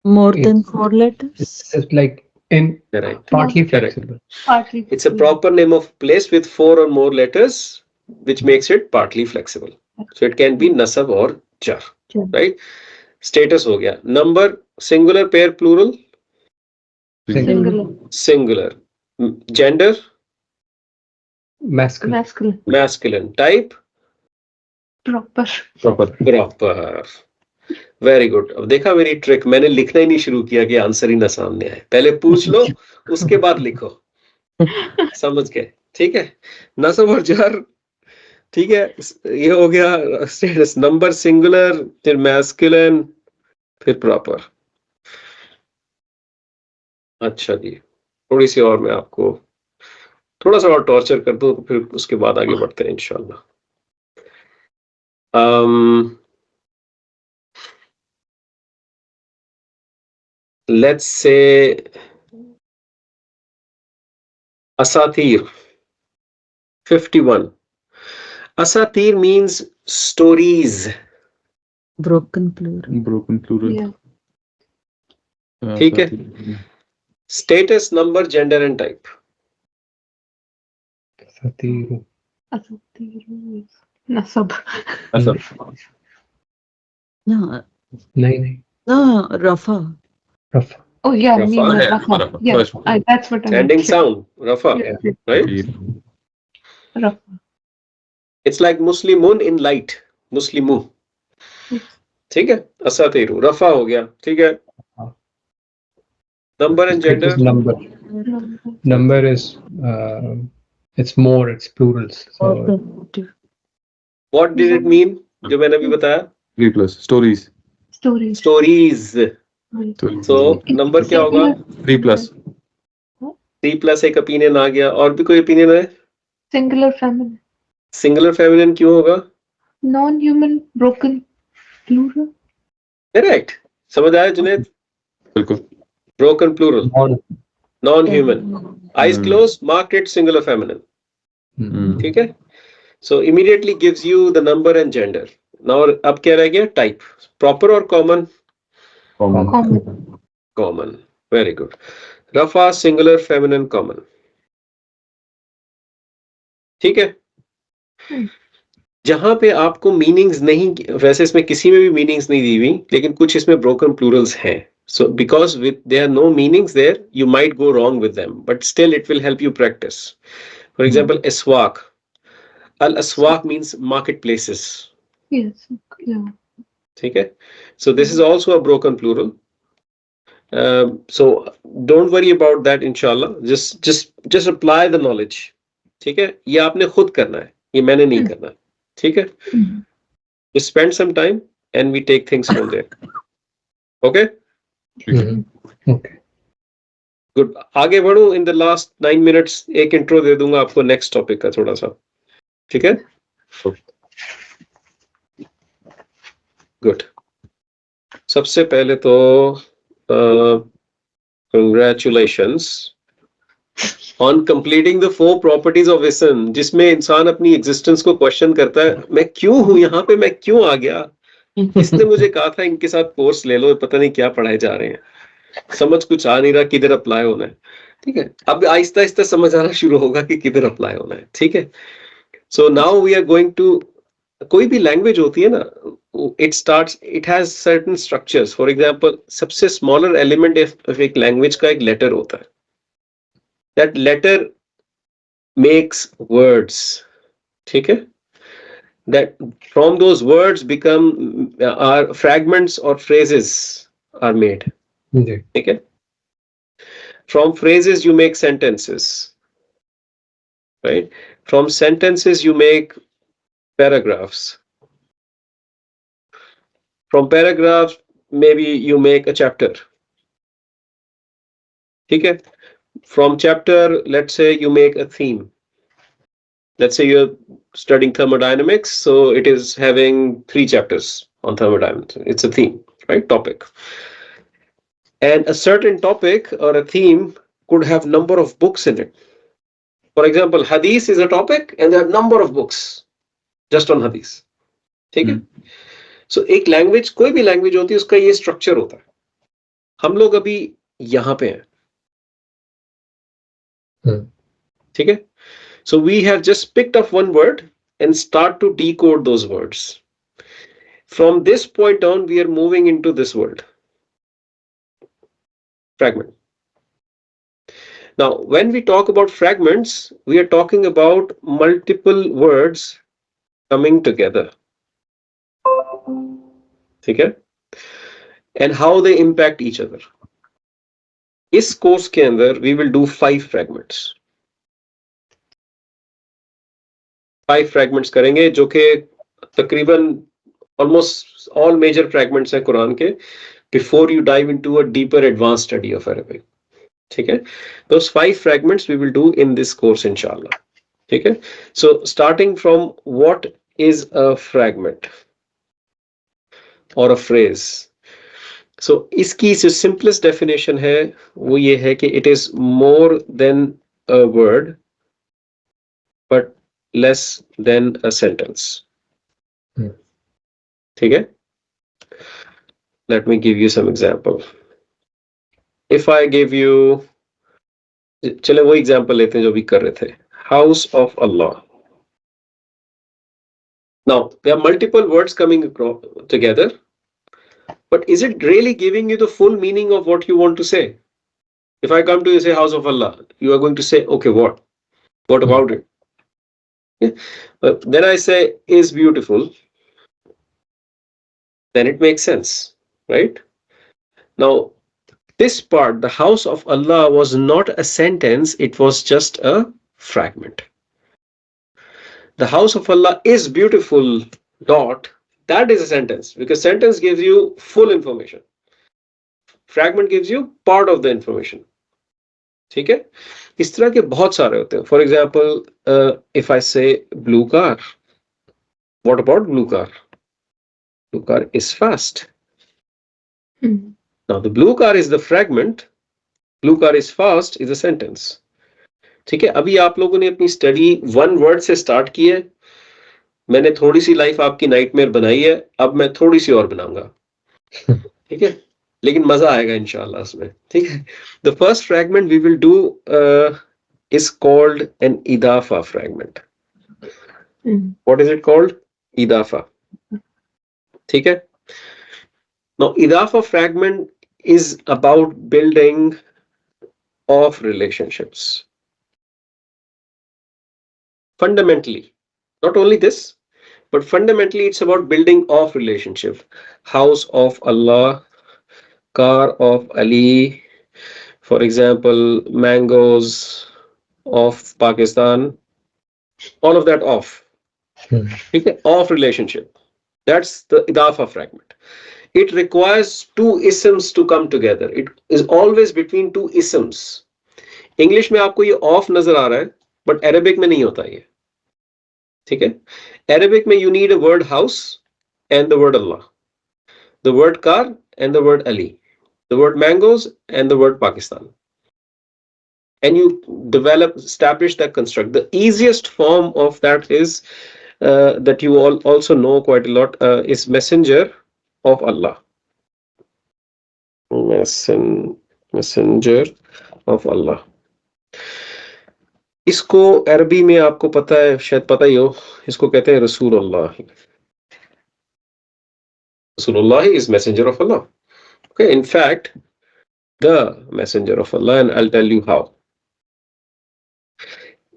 More than 4 letters. it's like in Correct. partly Correct. flexible. Partly. It's a proper name of place with 4 or more letters, which makes it partly flexible. So it can be nasab or jar. Right? Status हो गया. Number, singular, pair, plural. Singular. Singular. Gender, Masculine. Masculine. masculine. Type, Proper. proper. Very good. अब देखा मेरी trick, मैंने लिखना ही नहीं शुरू किया कि आंसर ही ना सामने आए. पहले पूछ लो उसके बाद लिखो. समझ गए? ठीक है? नसब और जार. ठीक है? ये हो गया स्टेटस. नंबर सिंगुलर, फिर मैस्कुलिन, फिर प्रॉपर. अच्छा जी, थोड़ी सी और मैं आपको थोड़ा सा और टॉर्चर कर दूं, फिर उसके बाद आगे बढ़ते हैं इंशाल्लाह. Let's say Asatir. 51. Asatir means stories. Broken plural. Yeah. ठीक है? Status, number, gender and type. Satiru. Asatiru. Nasab. No, नहीं. Rafa. Rafa. Oh yeah, Rafa. me. Rafa. Yeah. That's what I Ending meant. sound. Rafa. Yeah. Right? Rafa. It's like Muslimun in light. Muslimu. ठीक है? Asatiru. Rafa हो गया. ठीक है? Number and It is gender. number. Number is it's more. It's plurals. So What did it mean? जो मैंने अभी बताया. 3+ stories. Stories. So number क्या होगा? 3+. 3+ एक opinion आ गया. और भी कोई opinion है? Singular feminine. Singular feminine क्यों होगा? Non-human broken plural. Correct. समझ आया जुनैद? बिल्कुल. Broken plural. Non-human. Eyes closed, marked it singular feminine. ठीक है? So immediately gives you the number and gender. Now अब क्या रह गया? Type. Proper or common? Common. Very good. Rafa, singular, feminine, common. ठीक है? जहां पे आपको मीनिंग्स नहीं, वैसे इसमें किसी में भी मीनिंग्स नहीं दी हुई, लेकिन कुछ इसमें ब्रोकन प्लूरल्स हैं. So because there are no meanings there, you might go wrong with them, but still it will help you practice. For example, aswaq. Al-aswaq means marketplaces. Yes. Yeah. ठीक है? So this is also a broken plural. So don't worry about that, inshallah. Just apply the knowledge. ठीक है? ये आपने खुद करना है, ये मैंने नहीं करना. ठीक है? Just spend some time and we take things from there. Okay? Okay. Good, आगे बढ़ूं. इन द लास्ट 9 मिनट्स एक इंट्रो दे दूंगा आपको नेक्स्ट टॉपिक का थोड़ा सा, ठीक है? गुड. सबसे पहले तो congratulations on completing the 4 properties of इसम, जिसमें इंसान अपनी एग्जिस्टेंस को क्वेश्चन करता है, मैं क्यों हूं यहाँ पे, मैं क्यों आ गया, इसने मुझे कहा था इनके साथ कोर्स ले लो, पता नहीं क्या पढ़ाए जा रहे हैं, समझ कुछ आ नहीं रहा किधर अप्लाई होना है. ठीक है, अब आहिस्ता आहिस्ता समझ आना शुरू होगा कि किधर अप्लाई होना है. ठीक है, so now we are going to, कोई भी लैंग्वेज होती है ना, it has certain structures. For example, सबसे स्मॉलर एलिमेंट ऑफ एक लैंग्वेज का एक लेटर होता है. That letter makes words. ठीक है, that from those words become are fragments or phrases are made. Okay, from phrases you make sentences, right? From sentences you make paragraphs. From paragraphs maybe you make a chapter. Okay, from chapter let's say you make a theme. Let's say you're studying thermodynamics, so it is having 3 chapters on thermodynamics. It's a theme, right? Topic. And a certain topic or a theme could have number of books in it. For example, hadith is a topic and there are number of books just on hadith. ठीक है? So एक language, कोई भी language होती है, उसका ये structure होता है. हम लोग अभी यहाँ पे हैं. ठीक है? So we have just picked up one word and start to decode those words. From this point on, we are moving into this world. Fragment. Now, when we talk about fragments, we are talking about multiple words coming together. ठीक है? And how they impact each other. इस course के अंदर we will do 5 fragments. 5 fragments करेंगे, जो कि तकरीबन almost all major fragments हैं कुरान के, before you dive into a deeper advanced study of Arabic. ठीक है? Those 5 fragments we will do in this course inshallah. ठीक है? So starting from what is a fragment or a phrase. So इसकी जो simplest definition है वो ये है कि it is more than a word but less than a sentence. ठीक है? Let me give you some example. If I give you, चले वो example लेते हैं जो भी कर रहे थे. House of Allah. Now there are multiple words coming together, but is it really giving you the full meaning of what you want to say? If I come to you and say House of Allah, you are going to say, okay, what? What about it? Yeah. But then I say is beautiful, then it makes sense, right? Now this part, the house of Allah, was not a sentence, it was just a fragment. The house of Allah is beautiful, dot, that is a sentence, because sentence gives you full information. Fragment gives you part of the information. ठीक है? इस तरह के बहुत सारे होते हैं. For example, if I say blue car, what about blue car? Blue car is fast. Now the blue car is the fragment, blue car is fast is a sentence. ठीक है? अभी आप लोगों ने अपनी स्टडी 1 वर्ड से start की है. मैंने थोड़ी सी लाइफ आपकी नाइटमेयर बनाई है, अब मैं थोड़ी सी और बनाऊंगा. ठीक है, लेकिन मजा आएगा इंशाल्लाह उसमें. ठीक है, the first fragment we will do is called an Idafah fragment. What is it called? Idafah. ठीक है. Now Idafah fragment is about building of relationships. Fundamentally, not only this, but fundamentally it's about building of relationship. House of Allah, car of Ali, for example, mangoes of Pakistan, all of that off. Okay? Of relationship. That's the Idafah fragment. It requires two isms to come together. It is always between two isms. English में आपको ये of नजर आ रहा है, but Arabic में नहीं होता ये. ठीक है? अरेबिक में you need a word house and the word Allah, the word car and the word Ali, the word mangoes and the word Pakistan. And you establish that construct. The easiest form of that is that you all also know quite a lot is messenger of Allah. Messenger of Allah. इसको अरबी में आपको पता है, शायद पता ही हो, इसको कहते हैं रसूलुल्लाह. Rasulullah is messenger of Allah. Okay, in fact, the messenger of Allah, and I'll tell you how.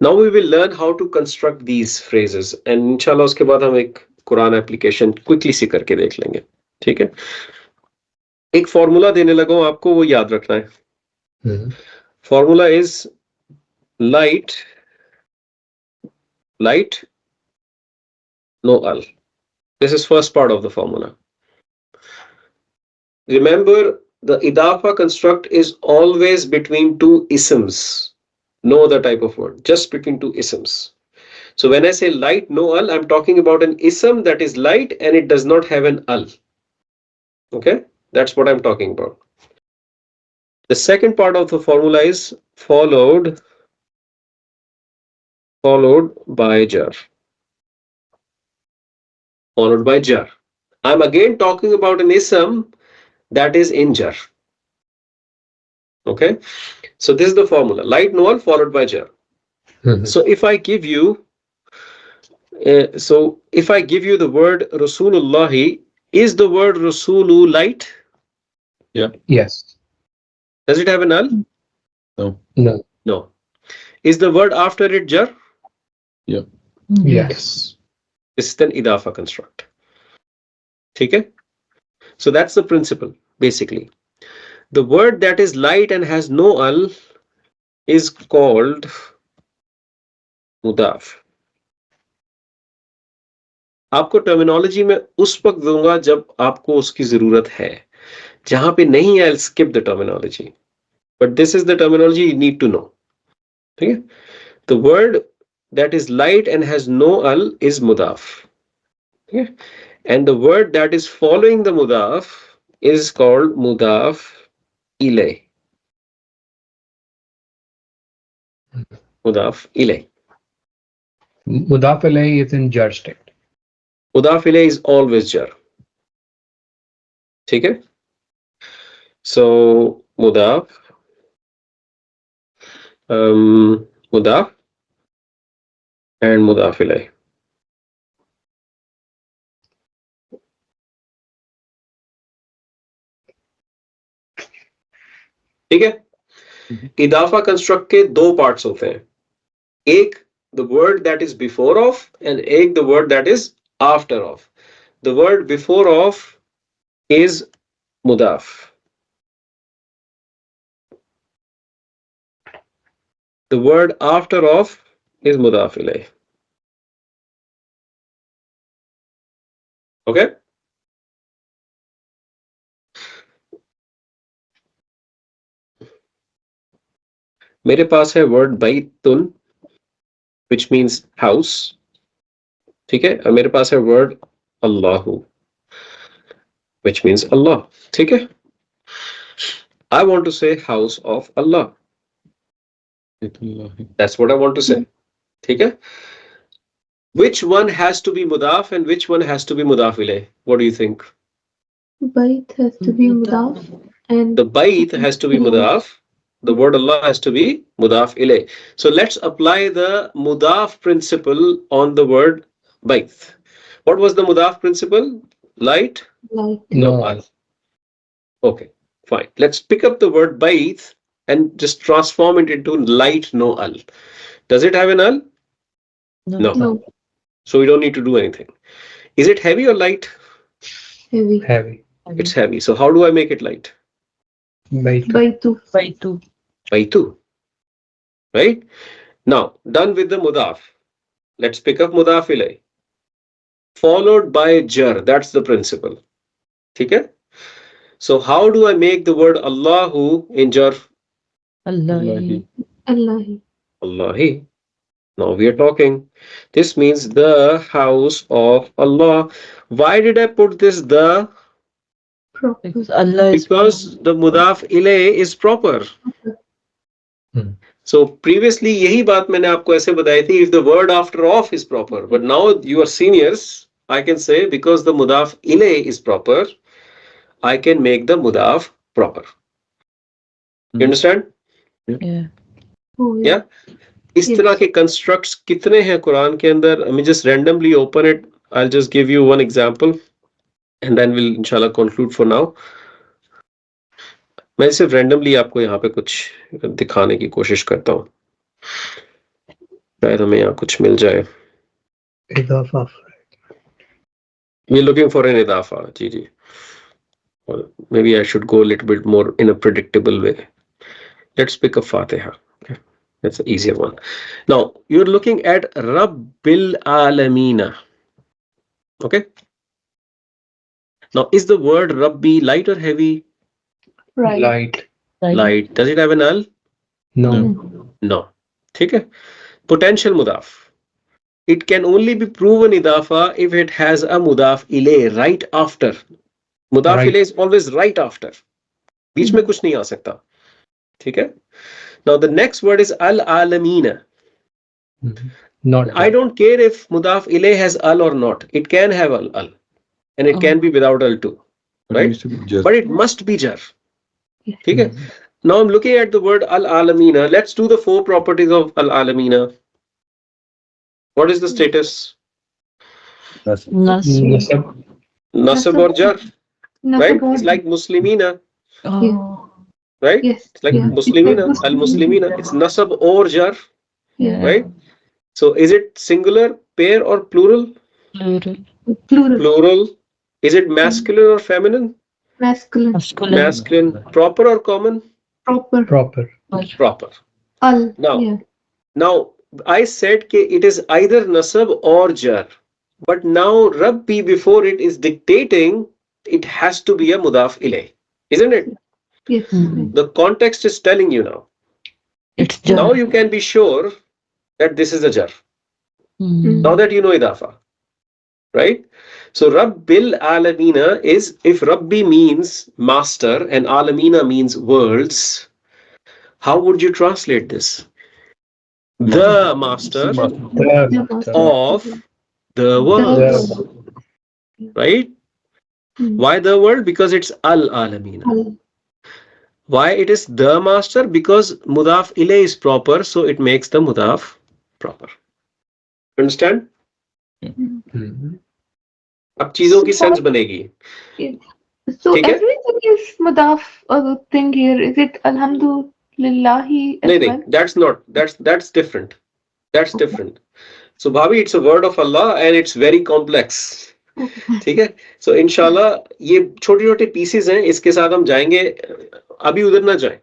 Now we will learn how to construct these phrases, and inshallah उसके बाद हम एक कुरान एप्लीकेशन क्विकली सी करके देख लेंगे. ठीक है? एक फॉर्मूला देने लगा हूं आपको, वो याद रखना है. Formula is light no al. This is first part of the formula. Remember, the Idafah construct is always between two isms. No other type of word, just between two isms. So when I say light no al, I'm talking about an ism that is light and it does not have an al. Okay, that's what I'm talking about. The second part of the formula is followed by jar. Followed by jar. I'm again talking about an ism that is in jar. Okay, so this is the formula: light no al followed by jar. So if I give you the word Rasulullahi, is the word Rasulu light? Yeah. Yes. Does it have an al? No. No. Is the word after it jar? Yeah. Yes. This is an Idafah construct. Okay? So that's the principle, basically. The word that is light and has no al is called mudaf. आपको terminology में उस वक्त दूंगा जब आपको उसकी जरूरत है. जहां पे नहीं है, I'll skip the terminology. But this is the terminology you need to know. Okay? The word that is light and has no al is mudaf. Okay? And the word that is following the mudaf is called mudaf ilay. Mudaf ilay. Mudaf ilayhi is in jar state. Mudaf ilay is always jar. ठीक है? So mudaf mudaf and mudaf ilay. ठीक है? इदाफा construct के दो parts होते हैं. एक the word that is before of and एक the word that is after of. The word before of is mudaf. The word after of is mudaf ilay. Okay? मेरे पास है word baytun which means house. ठीक है? और मेरे पास है word Allahu which means Allah. ठीक है? I want to say house of Allah. That's what I want to say. ठीक है? Which one has to be mudaf and which one has to be mudaf ilay? What do you think? Bait has to be mudaf and The bayt has to be mudaf. The word Allah has to be mudaf ilay. So let's apply the mudaf principle on the word bayt. What was the mudaf principle? Light? light. No al. Okay, fine. Let's pick up the word bayt and just transform it into light no al. Does it have an al? No. No. So we don't need to do anything. Is it heavy or light? Heavy. Heavy. It's heavy. So how do I make it light? Baitu. Baitu. Baitu. Baytu. Right? Now, done with the mudaf. Let's pick up mudaf ilay. Followed by jar. That's the principle. ठीक है? So how do I make the word Allahu in jar? Allahi. Allahi. Allahi. Now we are talking. This means the house of Allah. Why did I put this the? Proper. Because Allah is Because the mudaf ilay is proper. So previously यही बात मैंने आपको ऐसे बताई थी, if the word after of is proper, but now you are seniors, I can say because the mudaf ilay is proper, I can make the mudaf proper. You understand? Yeah. Oh, Yeah. इस तरह के constructs कितने हैं कुरान के अंदर? I mean, just randomly open it. I'll just give you one example, and then we'll inshallah conclude for now. मैं सिर्फ randomly आपको यहाँ पे कुछ दिखाने की कोशिश करता हूँ, शायद हमें यहाँ कुछ मिल जाए. Idafah. We're looking for an idafa. Ji ji. Or maybe I should go a little bit more in a predictable way. Let's pick up Fatiha. Okay. That's an easier one. Now you're looking at Rabbil Alamina. Okay. Now is the word Rabbi light or heavy? right. Light. Light. Does it have an al? No. No. ठीक है. Potential mudaf. It can only be proven idafa if it has a mudaf ilay right after. Mudaf Right. ilay is always right after. बीच में कुछ नहीं आ सकता. ठीक है. Now the next word is al-alamina. Not. I don't care if mudaf ilay has al or not. It can have al, and it can be without al too, right? But it must be jar. ठीक है. Now I'm looking at the word al-alamina. Let's do the 4 properties of al-alamina. What is the status? Nasab. Nasab or jar, right? It's like muslimina, Oh. right? Yes. It's like yeah. muslimina, It's like al-muslimina. It's nasab or jar, Yeah. right? So is it singular, pair or plural? Plural. Plural. Plural. Is it masculine or feminine? Masculine. Masculine. Masculine. Proper or common? Proper. Proper. Proper. Al. Now, Yeah. Now I said that it is either nasab or jar, but now Rabbi before it is dictating it has to be a mudaf ilay, isn't it? Yes. The context is telling you now. It's jar. Now you can be sure that this is a jar. Now that you know idafa, right? So Rabbil Alamina is, if Rabbi means master and Alamina means worlds, how would you translate this? The master of the world, right? Why the world? Because it's al-alamina. Al. Why it is the master? Because mudaf ilay is proper, so it makes the mudaf proper. Understand? अब चीजों की sense बनेगी. So ठीक है? everything is mudaf thing here. Is it alhamdulillahi as नहीं, well? that's not. That's different. That's different. So Bhavi, it's a word of Allah and it's very complex. ठीक है. So इंशाल्लाह ये छोटे-छोटे pieces हैं, इसके साथ हम जाएंगे. अभी उधर ना जाएं.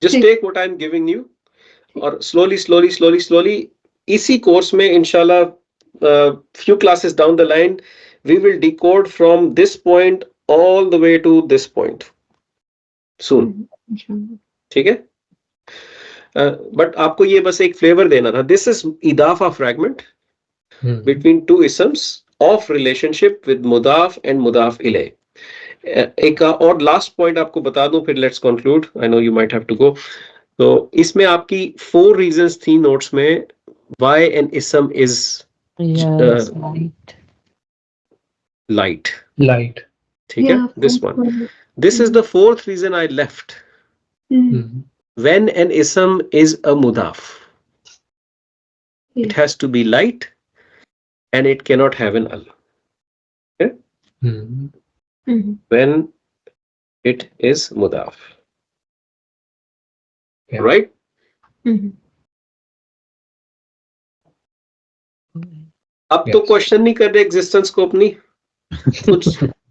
Just take what I'm giving you और slowly इसी course में इंशाल्लाह few classes down the line we will decode from this point all the way to this point soon. ठीक है. But आपको ये बस एक flavor देना था. This is Idafah fragment between two isms of relationship with mudaf and mudaf ilay. एक और last point आपको बता दूं फिर let's conclude. I know you might have to go. तो इसमें आपकी 4 reasons थी notes में why an ism is light. Light. ठीक है. This one. This is the 4th reason I left. When an ism is a mudaf, it has to be light and it cannot have an al. Okay? When it is mudaf. Yeah. Right? अब तो question नहीं कर रहे existence को अपनी, कुछ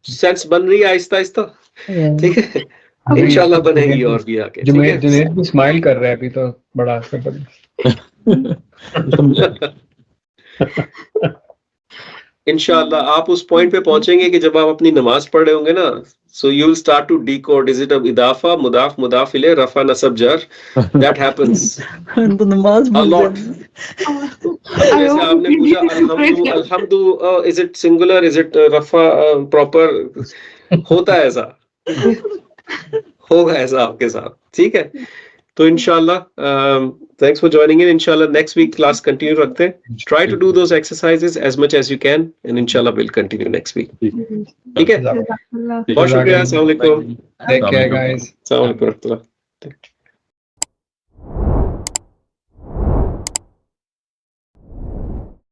sense बन रही है आहिस्ता आहिस्ता. ठीक है. इंशाल्लाह बनेगी और भी आगे. जुनैद भी स्माइल कर रहा है अभी तो बड़ा असर पड़ा. इंशाल्लाह आप उस पॉइंट पे पहुंचेंगे कि जब आप अपनी नमाज पढ़ रहे होंगे ना, so you'll start to decode, is it a idafa, mudaf ilayh, rafa, nasab, jar? That happens तो नमाज a भूल lot. जाएंगे। I जैसे hope आपने we पूछा did alhamdu, it. alhamdu, is it singular, is it rafa, proper? होता है ऐसा, होगा ऐसा आपके साथ, ठीक है? तो इंशाल्लाह thanks for joining in. इंशाल्लाह next week class continue रखते हैं. Try to do those exercises as much as you can, and inshallah we'll continue next week. ठीक है? Jazakallah. बहुत शुक्रिया. अस्सलाम वालेकुम. Take care, guys. अस्सलाम वालेकुम.